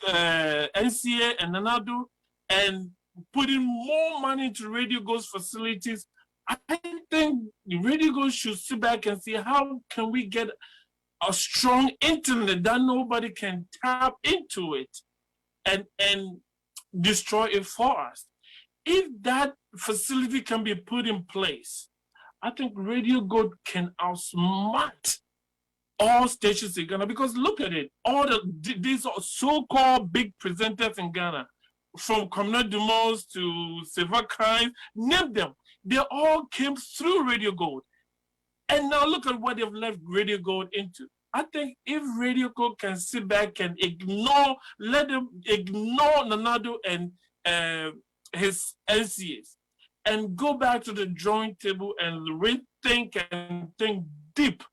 NCA and Nanado and putting more money into Radio Go's facilities, I think Radio Go should sit back and see how can we get a strong internet that nobody can tap into it and destroy it for us. If that facility can be put in place, I think Radio Go can outsmart all stations in Ghana, because look at it, all these so-called big presenters in Ghana, from Communal Dumont to Seva Kind, name them, they all came through Radio Gold. And now look at what they've left Radio Gold into. I think if Radio Gold can sit back and let them ignore Nanado and his NCAs and go back to the drawing table and rethink and think deep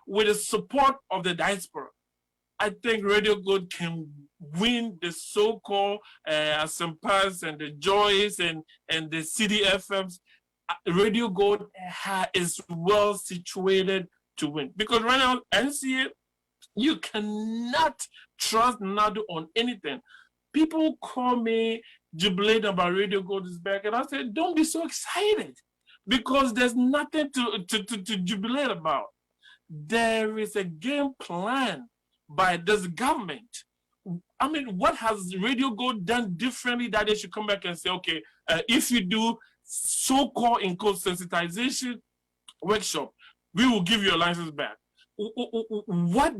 with the support of the diaspora, I think Radio Gold can win the so-called Asempas and the Joys and the CDFMs. Radio Gold is well situated to win, because right now NCA, you cannot trust Nado on anything. People call me jubilating about Radio Gold is back, and I said, don't be so excited, because there's nothing to jubilate about. There is a game plan by this government. I mean, what has Radio Gold done differently that they should come back and say, okay, if you do so-called in-code sensitization workshop, we will give your license back. Why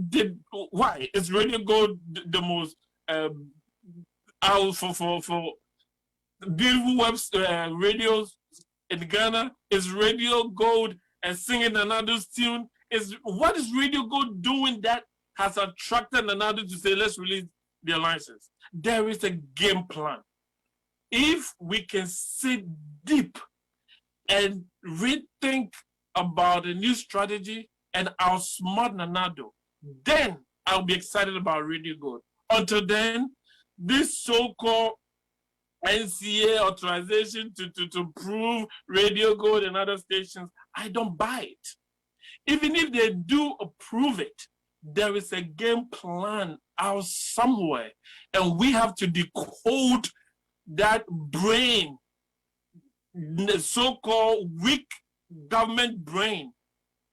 is Radio Gold the most out for beautiful radios in Ghana? Is Radio Gold singing another's tune? What is Radio Gold doing that has attracted another to say, let's release their license? There is a game plan. If we can sit deep and rethink about a new strategy and outsmart Nanado, then I'll be excited about Radio Gold. Until then, this so-called NCA authorization to prove Radio Gold and other stations, I don't buy it. Even if they do approve it, there is a game plan out somewhere, and we have to decode that brain, the so-called weak government brain,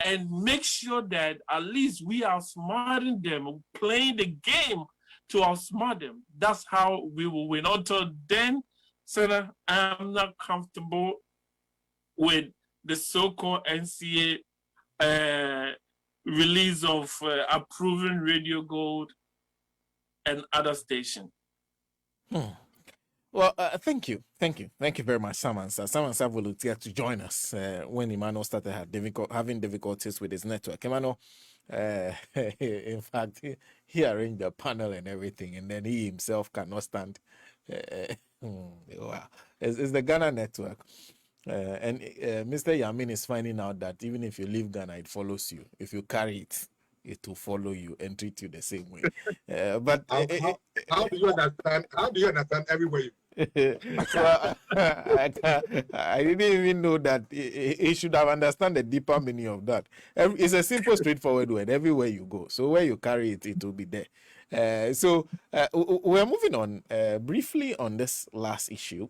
and make sure that at least we are outsmarting them, playing the game to outsmart them. That's how we will win. Until then, Sena, I'm not comfortable with the so-called NCA release of approving Radio Gold and other stations. Well, thank you very much, Samansa. Samansa volunteered to join us when Emmanuel started having difficulties with his network. Emmanuel, in fact, he arranged the panel and everything, and then he himself cannot stand. Wow, it's the Ghana network. And Mr. Yamin is finding out that even if you leave Ghana, it follows you. If you carry it, it will follow you and treat you the same way. But how do you understand? How do you understand everywhere you? Well, I didn't even know that he should have understand the deeper meaning of that. It's a simple, straightforward word. Everywhere you go, so where you carry it, it will be there. So we're moving on briefly on this last issue.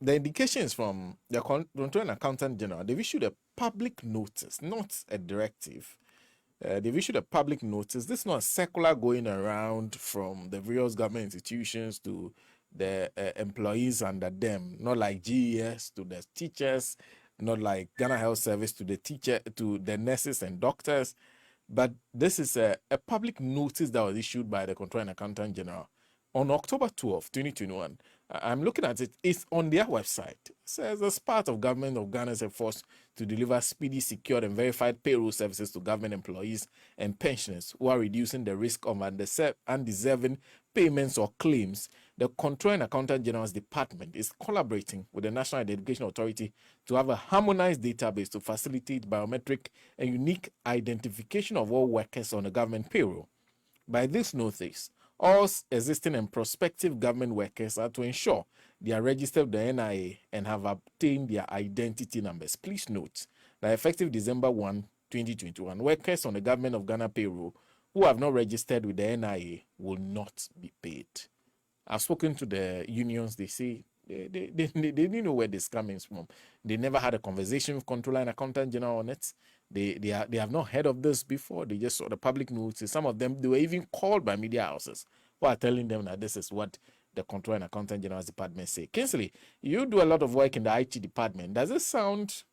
The indications from the Control and Accountant General, they've issued a public notice, not a directive. They've issued a public notice. This is not a circular going around from the various government institutions to the employees under them, not like GES to the teachers, not like Ghana Health Service to the nurses and doctors. But this is a public notice that was issued by the Control and Accountant General on October 12, 2021. I'm looking at it. It's on their website. It says, as part of Government of Ghana's efforts to deliver speedy, secured, and verified payroll services to government employees and pensioners who are reducing the risk of undeserving payments or claims, the Control and Accountant General's Department is collaborating with the National Identification Authority to have a harmonized database to facilitate biometric and unique identification of all workers on the government payroll. By this notice, all existing and prospective government workers are to ensure they are registered with the NIA and have obtained their identity numbers. Please note that effective December 1, 2021, workers on the Government of Ghana payroll who have not registered with the NIA will not be paid. I've spoken to the unions. They say they didn't know where this coming from. They never had a conversation with Controller and Accountant General on it. They have not heard of this before. They just saw the public notice. Some of them, they were even called by media houses who are telling them that this is what the Controller and Accountant General's department say. Kingsley, you do a lot of work in the IT department. Does it sound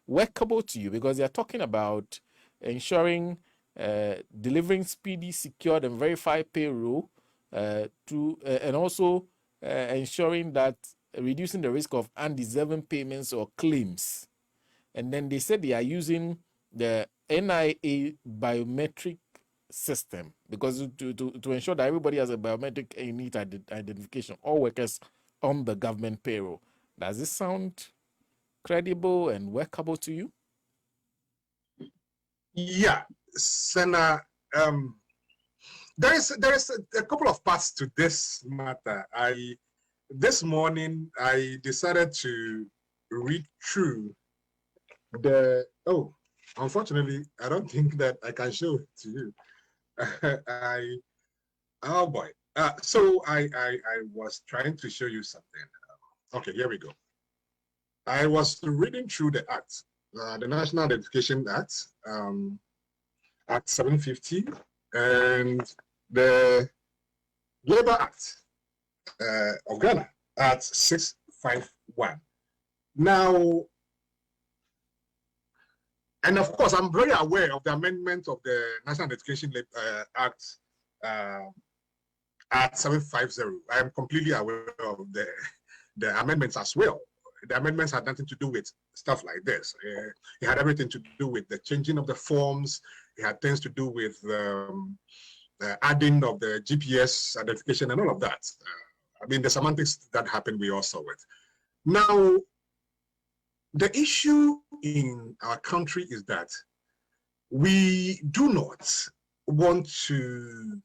workable to you? Because they're talking about ensuring delivering speedy, secured, and verified payroll and also ensuring that reducing the risk of undeserving payments or claims. And then they said they are using the NIA biometric system because to ensure that everybody has a biometric unique identification, all workers on the government payroll. Does this sound credible and workable to you? Yeah, Sena, there is a couple of parts to this matter. This morning I decided to read through unfortunately I don't think that I can show it to you. Oh boy. So I was trying to show you something. Okay, here we go. I was reading through the act, the National Identification Act, Act 750, and the Labor Act of Ghana, Act 651. Now, and of course, I'm very aware of the amendment of the National Identification Act, Act 750. I am completely aware of the amendments as well. The amendments had nothing to do with stuff like this. It had everything to do with the changing of the forms. It had things to do with the adding of the GPS identification and all of that. I mean, the semantics that happened, we all saw it. Now, the issue in our country is that we do not want to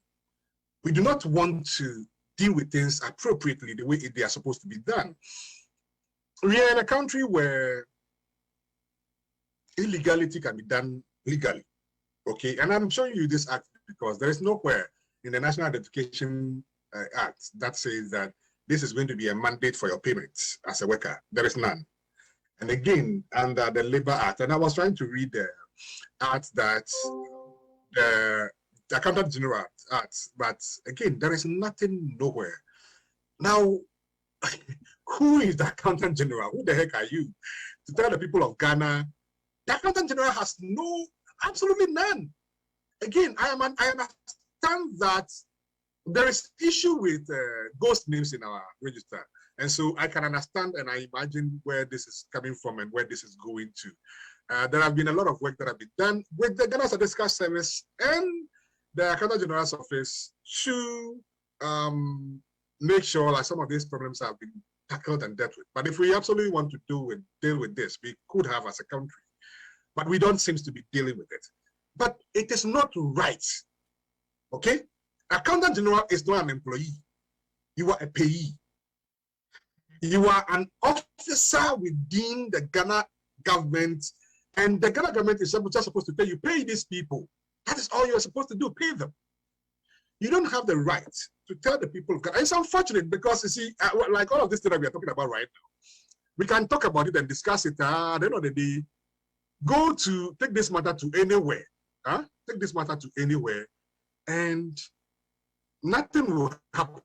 deal with things appropriately the way they are supposed to be done. We are in a country where illegality can be done legally, okay? And I'm showing you this act because there is nowhere in the National Identification Act that says that this is going to be a mandate for your payments as a worker. There is none. And again, under the Labor Act, and I was trying to read the act that the Accountant General Act, but again, there is nothing nowhere. Now, who is the Accountant General? Who the heck are you to tell the people of Ghana? The Accountant General has absolutely none. Again, I understand that there is issue with ghost names in our register. And so I can understand and I imagine where this is coming from and where this is going to. There have been a lot of work that have been done with the Ghana Statistical Service and the Accountant General's office to make sure like some of these problems have been tackled and dealt with. But if we absolutely want to deal with this, we could have as a country, but we don't seem to be dealing with it. But it is not right, okay? Accountant General is not an employee. You are a payee. You are an officer within the Ghana government, and the Ghana government is just supposed to pay these people. That is all you're supposed to do, pay them. You don't have the right to tell the people of Ghana. It's unfortunate because, you see, like all of this thing that we are talking about right now, we can talk about it and discuss it at the end of the day. Take this matter to anywhere. Take this matter to anywhere, and nothing will happen.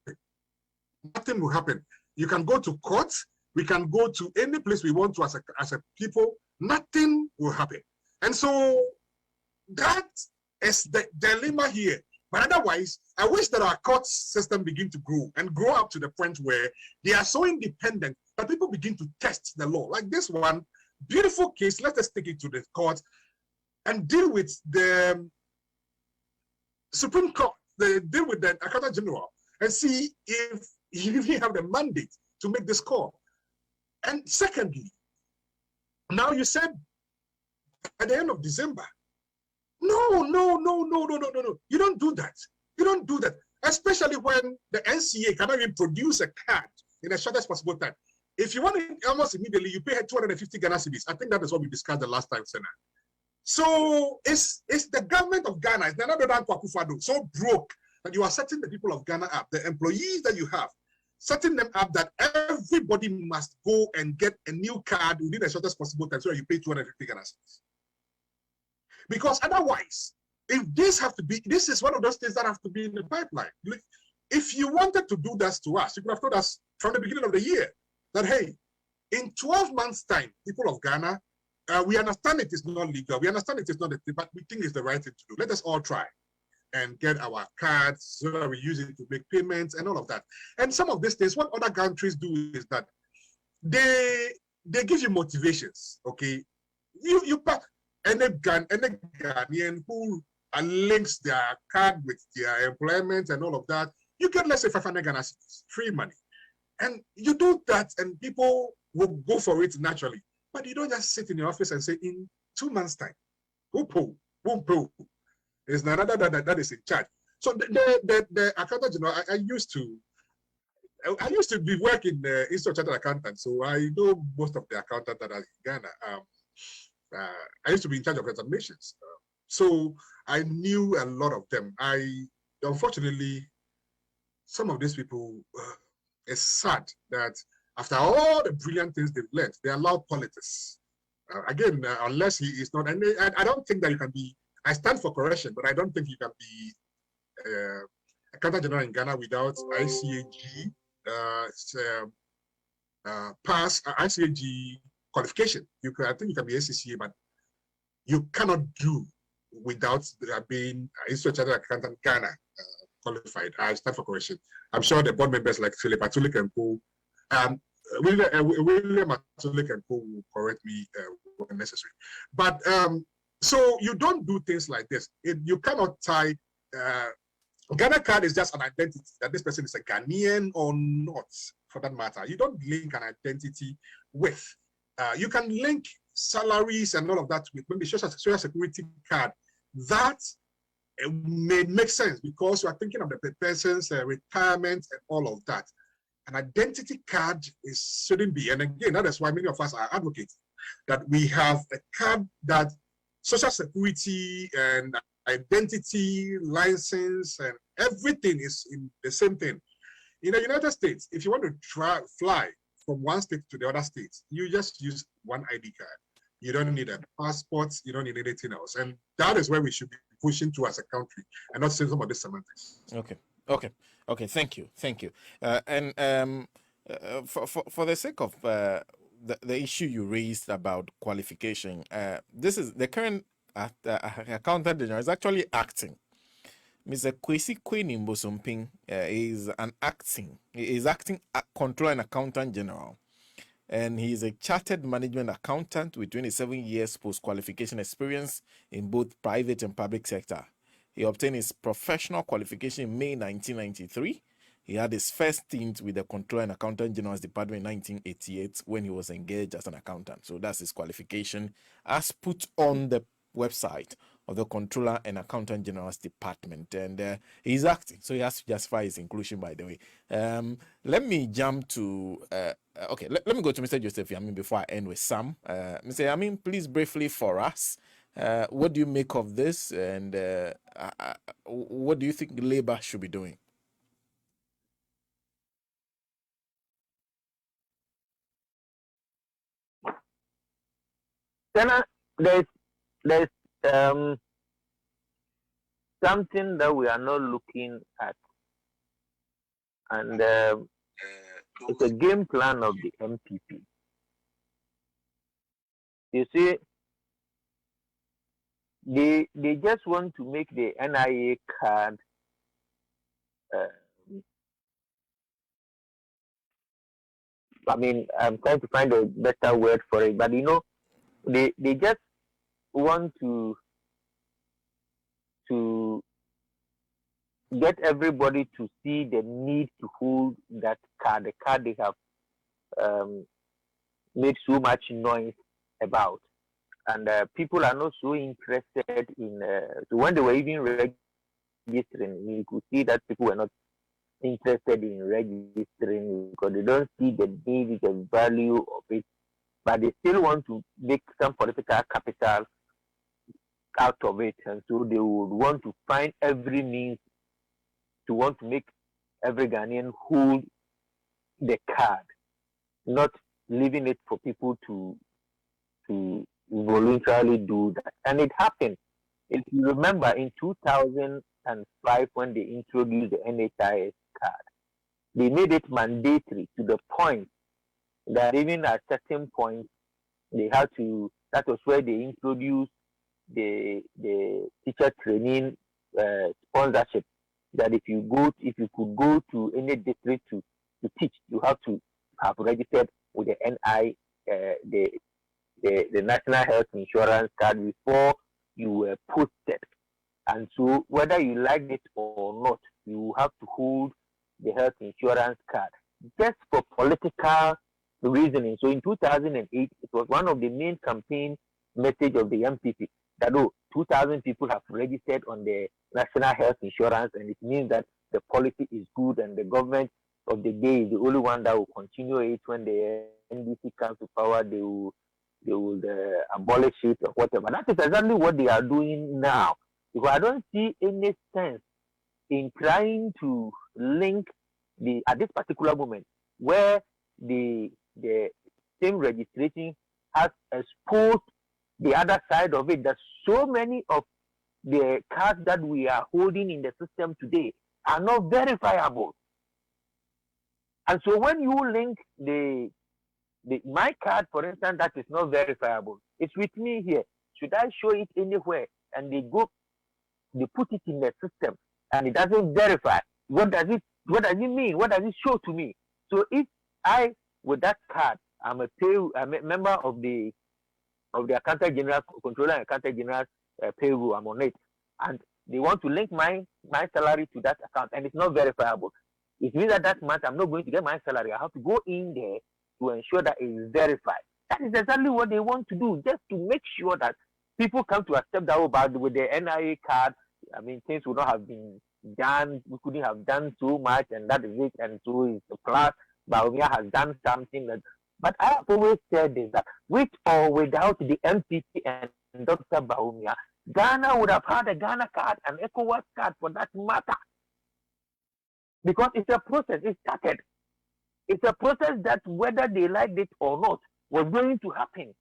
Nothing will happen. You can go to court. We can go to any place we want to as a people. Nothing will happen. And so that is the dilemma here. But otherwise, I wish that our court system begin to grow up to the point where they are so independent that people begin to test the law. Like this one, beautiful case. Let us take it to the court and deal with the Supreme Court. They deal with the Accountant General and see if he have the mandate to make this call. And secondly, now you said at the end of December, no. You don't do that. You don't do that. Especially when the NCA cannot even produce a card in the shortest possible time. If you want it almost immediately, you pay 250 Ghana cedis. I think that is what we discussed the last time, Sena. So it's the government of Ghana, it's another than Kwakufado, so broke that you are setting the people of Ghana up, the employees that you have, setting them up that everybody must go and get a new card within the shortest possible time so that you pay 250 Ghana cedis. Because otherwise, if this is one of those things that have to be in the pipeline. If you wanted to do that to us, you could have told us from the beginning of the year that, hey, in 12 months' time, people of Ghana, we understand it is not legal. We understand it is not a thing, but we think it's the right thing to do. Let us all try and get our cards so that we use it to make payments and all of that. And some of these things, what other countries do is that they give you motivations, okay? Any Ghanaian who links their card with their employment and all of that, you get, let's say, 500 Ghana cedis, free money. And you do that and people will go for it naturally. But you don't just sit in your office and say, in 2 months' time, whoop, there's another that is in charge. So the accountant general, I used to be working in the Institute of Chartered Accountants, so I know most of the accountants that are in Ghana. I used to be in charge of examinations, so I knew a lot of them. Unfortunately, some of these people, it's sad that after all the brilliant things they've learned, they allow politics. Again, unless he is not, and I don't think that you can be. I stand for correction, but I don't think you can be accountant general in Ghana without ICAG pass ICAG qualification. I think you can be ACCA, but you cannot do without being Institute of Chartered Accountant Ghana qualified. I stand for correction. I'm sure the board members like Philip Atulik and Co. William Atulik and Co. will correct me when necessary. But so you don't do things like this. You cannot tie. Ghana card is just an identity that this person is a Ghanaian or not, for that matter. You don't link an identity with. You can link salaries and all of that with maybe social security card. That may make sense because you are thinking of the person's retirement and all of that. An identity card shouldn't be, and again, that is why many of us are advocating that we have a card that social security and identity license and everything is in the same thing. In the United States, if you want to fly from one state to the other state, you just use one ID card. You don't need a passport, you don't need anything else. And that is where we should be pushing to as a country and not saying some of the semantics. Okay. Thank you. For the sake of the issue you raised about qualification, this is the current accountant general is actually acting. Mr. Kwesi Kwesi Mbosomping is acting controller and accountant general, and he is a chartered management accountant with 27 years post-qualification experience in both private and public sector. He obtained his professional qualification in May 1993. He had his first stint with the Controller and Accountant General's Department in 1988 when he was engaged as an accountant. So that's his qualification as put on the website of the Controller and Accountant General's Department. And he's acting, so he has to justify his inclusion, by the way. Let me jump to, let me go to Mr. Joseph Yamin before I end with Sam. Mr. Yamin, please briefly for us, what do you make of this, and what do you think Labour should be doing? Sena, there's something that we are not looking at, and it's a game plan of the MPP. You see, they just want to make the NIA card I mean, I'm trying to find a better word for it, but they just want to get everybody to see the need to hold that card, the card they have made so much noise about. And people are not so interested in, so when they were even registering, you could see that people were not interested in registering because they don't see the need, the value of it, but they still want to make some political capital out of it, and so they would want to find every means to want to make every Ghanaian hold the card, not leaving it for people to voluntarily do that. And it happened. If you remember, in 2005, when they introduced the NHIS card, they made it mandatory to the point that even at certain points, they had to, that was where they introduced the teacher training sponsorship, that if you could go to any district to teach, you have to have registered with the NI, the National Health Insurance Card before you were posted. And so whether you like it or not, you have to hold the health insurance card just for political reasoning. So in 2008, it was one of the main campaign message of the MPP that 2,000 people have registered on the National Health Insurance, and it means that the policy is good and the government of the day is the only one that will continue it. When the NDC comes to power, they will abolish it or whatever. That is exactly what they are doing now. Because I don't see any sense in trying to link at this particular moment where the same registration has exposed the other side of it, that so many of the cards that we are holding in the system today are not verifiable. And so when you link my card, for instance, that is not verifiable, it's with me here. Should I show it anywhere? And they put it in the system and it doesn't verify. What does it mean? What does it show to me? So if I, with that card, I'm a member of the Accountant General, Controller and Accountant General payroll, I'm on it, and they want to link my salary to that account, and it's not verifiable. It means that month I'm not going to get my salary. I have to go in there to ensure that it is verified. That is exactly what they want to do, just to make sure that people come to accept that with the NIA card, I mean, things would not have been done. We couldn't have done so much, and that is it. And so it's the class. Bawumia has done something that. But I have always said this, that with or without the MPP and Dr. Bawumia, Ghana would have had a Ghana card, an ECOWAS card for that matter. Because it's a process. It started. It's a process that whether they liked it or not was going to happen.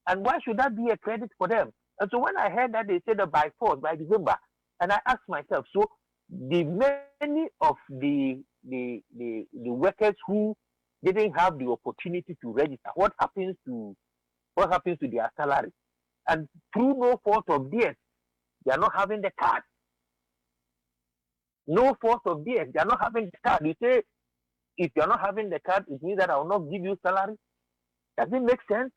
And why should that be a credit for them? And so when I heard that they said that by force, by December, and I asked myself, so the many of the workers who didn't have the opportunity to register, what happens to their salary? And through no fault of theirs, they are not having the card. No fault of theirs, they are not having the card. You say, if you are not having the card, it means that I will not give you salary. Does it make sense?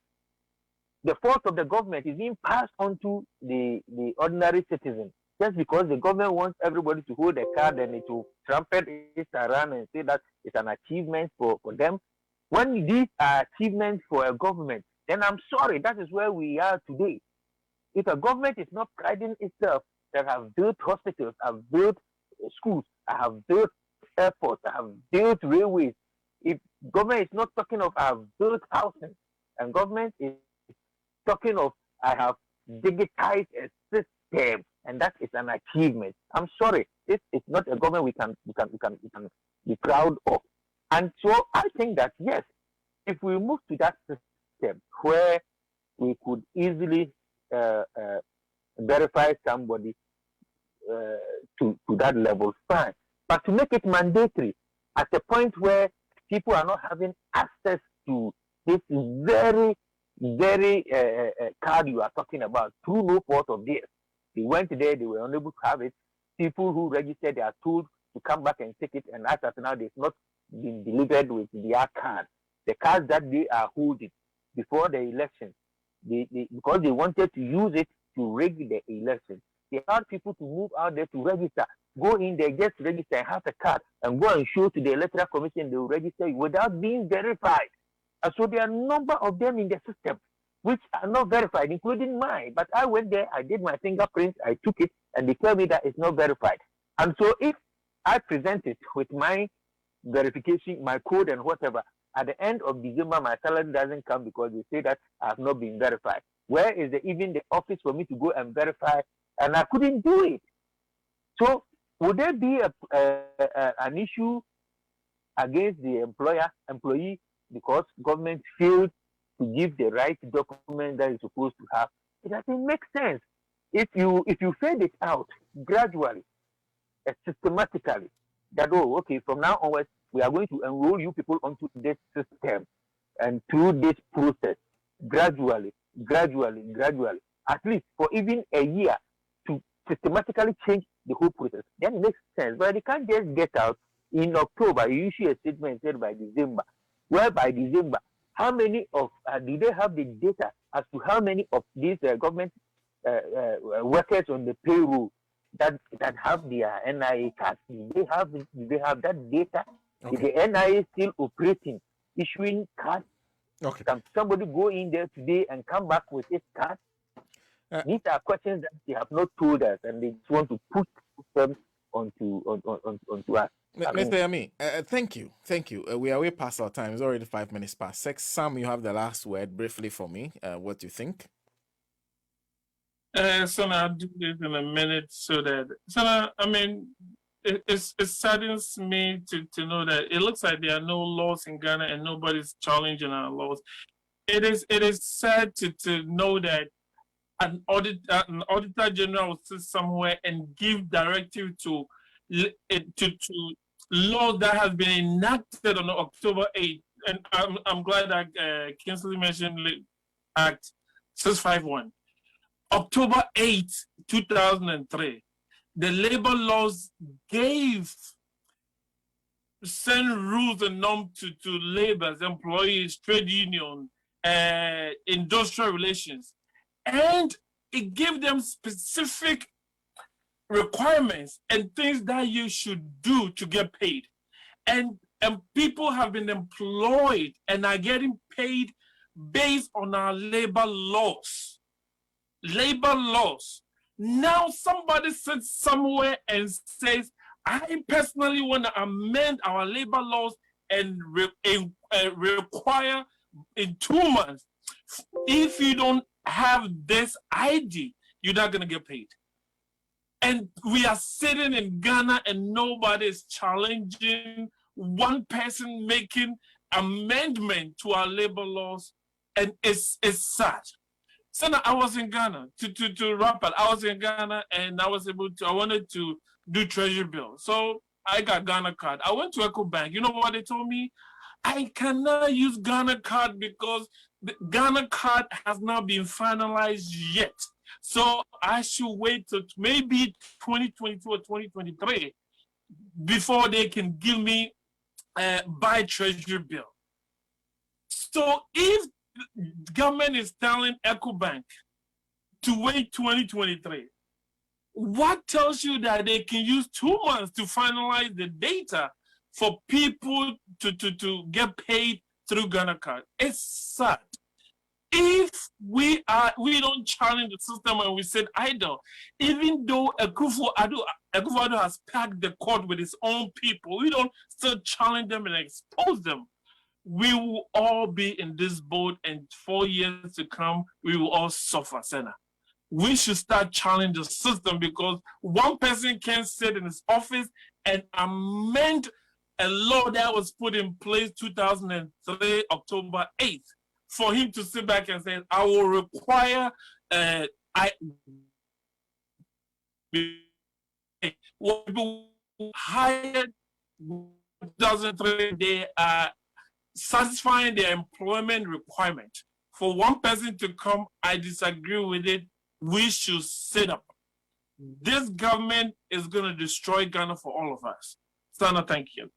The fault of the government is being passed on to the ordinary citizen, just because the government wants everybody to hold a card and it will trumpet it around and say that it's an achievement for them. When these are achievements for a government, then I'm sorry, that is where we are today. If a government is not priding itself that have built hospitals, have built schools, I have built airports, I have built railways, if government is not talking of I have built housing, and government is talking of I have digitized a system, and that is an achievement, I'm sorry, this is not a government we can be proud of. And so I think that yes, if we move to that system where we could easily verify somebody to that level, fine. But to make it mandatory at the point where people are not having access to this very, very card you are talking about through no fault of theirs. They went there, they were unable to have it. People who registered, they are told to come back and take it, and as of now, they've not been delivered with their card. The cards that they are holding before the election, because they wanted to use it to rig the election. They had people to move out there to register. Go in there, just register and have a card and go and show to the Electoral Commission they will register you without being verified. And so there are a number of them in the system which are not verified, including mine. But I went there, I did my fingerprint, I took it, and they tell me that it's not verified. And so if I present it with my verification, my code and whatever, at the end of December, my salary doesn't come because they say that I have not been verified. Where is even the office for me to go and verify? And I couldn't do it. So would there be an issue against the employee because government failed to give the right document that it's supposed to have? It doesn't make sense. If you fade it out gradually, systematically, that okay, from now onwards we are going to enroll you people onto this system, and through this process, gradually, at least for even a year, to systematically change the whole process, then it makes sense. But you can't just get out in October, you issue a statement said by December, where by December, how many of do they have the data as to how many of these government workers on the payroll that have their NIA cards? Do they have that data? Okay. Is the NIA still operating, issuing cards? Okay. Can somebody go in there today and come back with his card? These are questions that they have not told us, and they just want to put them onto us. Mr. Yami, thank you. We are way past our time. It's already 5 minutes past 6. Sam, you have the last word briefly for me. What do you think? So I'll do this in a minute so that, I mean, it saddens me to know that it looks like there are no laws in Ghana and nobody's challenging our laws. It is sad to know that an auditor general will sit somewhere and give directive to law that has been enacted on October 8th. And I'm glad that Kingsley mentioned Act 651. October 8th, 2003, the labor laws send rules and norms to laborers, employees, trade union, industrial relations. And it gave them specific requirements and things that you should do to get paid. And people have been employed and are getting paid based on our labor laws. Now somebody sits somewhere and says, I personally want to amend our labor laws and require in 2 months, if you don't have this ID, you're not going to get paid. And we are sitting in Ghana and nobody is challenging one person making amendment to our labor laws. And it's sad. So now I was in Ghana to wrap it. I was in Ghana and I wanted to do treasury bill. So I got Ghana card. I went to Echo Bank. You know what they told me? I cannot use Ghana card because the Ghana card has not been finalized yet. So I should wait till maybe 2022 or 2023 before they can give me buy treasury bill. So if government is telling EcoBank to wait 2023, what tells you that they can use 2 months to finalize the data for people to get paid through Ghana card? It's sad. If we don't challenge the system and we sit idle, even though Akufo-Addo has packed the court with his own people, we don't still challenge them and expose them, we will all be in this boat, and 4 years to come, we will all suffer, Sena. We should start challenging the system, because one person can't sit in his office and amend a law that was put in place 2003, October 8th, for him to sit back and say, I will require, people hired 2003, they are satisfying their employment requirement. For one person to come, I disagree with it. We should sit up. This government is going to destroy Ghana for all of us. Sana, thank you.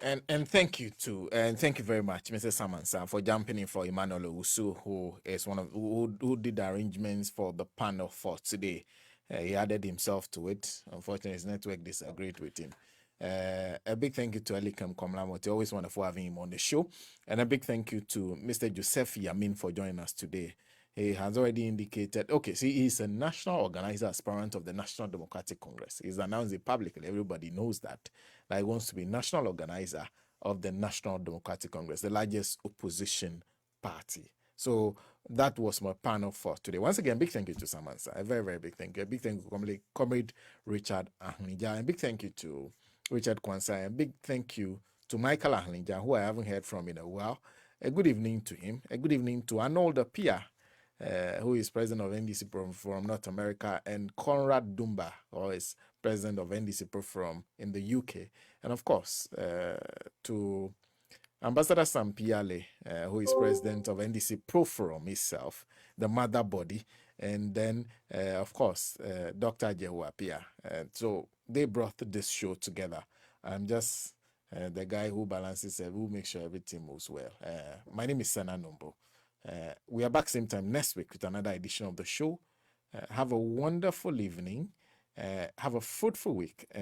And thank you too, and thank you very much, Mr. Samansa, for jumping in for Emmanuel Owusu, who is one of who did the arrangements for the panel for today. He added himself to it. Unfortunately, his network disagreed with him. A big thank you to Elikem Komlamoti, always wonderful having him on the show, and a big thank you to Mr. Joseph Yamin for joining us today. He has already indicated, okay, see, he's a national organizer, aspirant of the National Democratic Congress. He's announced it publicly. Everybody knows that he wants to be national organizer of the National Democratic Congress, the largest opposition party. So that was my panel for today. Once again, big thank you to Samansa. A very, very big thank you. A big thank you to Comrade Richard Ahnija. And big thank you to Richard Kwanzaa. And big thank you to Michael Ahnija, who I haven't heard from in a while. A good evening to him. A good evening to Arnold Pia, who is president of NDC from North America, and Conrad Dumba, who is president of NDC from in the UK. And of course, to Ambassador Sam Piale, who is president of NDC Pro Forum itself, the mother body, and then, of course, Dr. Jehuapia. So they brought this show together. I'm just the guy who balances, who makes sure everything moves well. My name is Sena Nombo. We are back same time next week with another edition of the show. Have a wonderful evening. Have a fruitful week.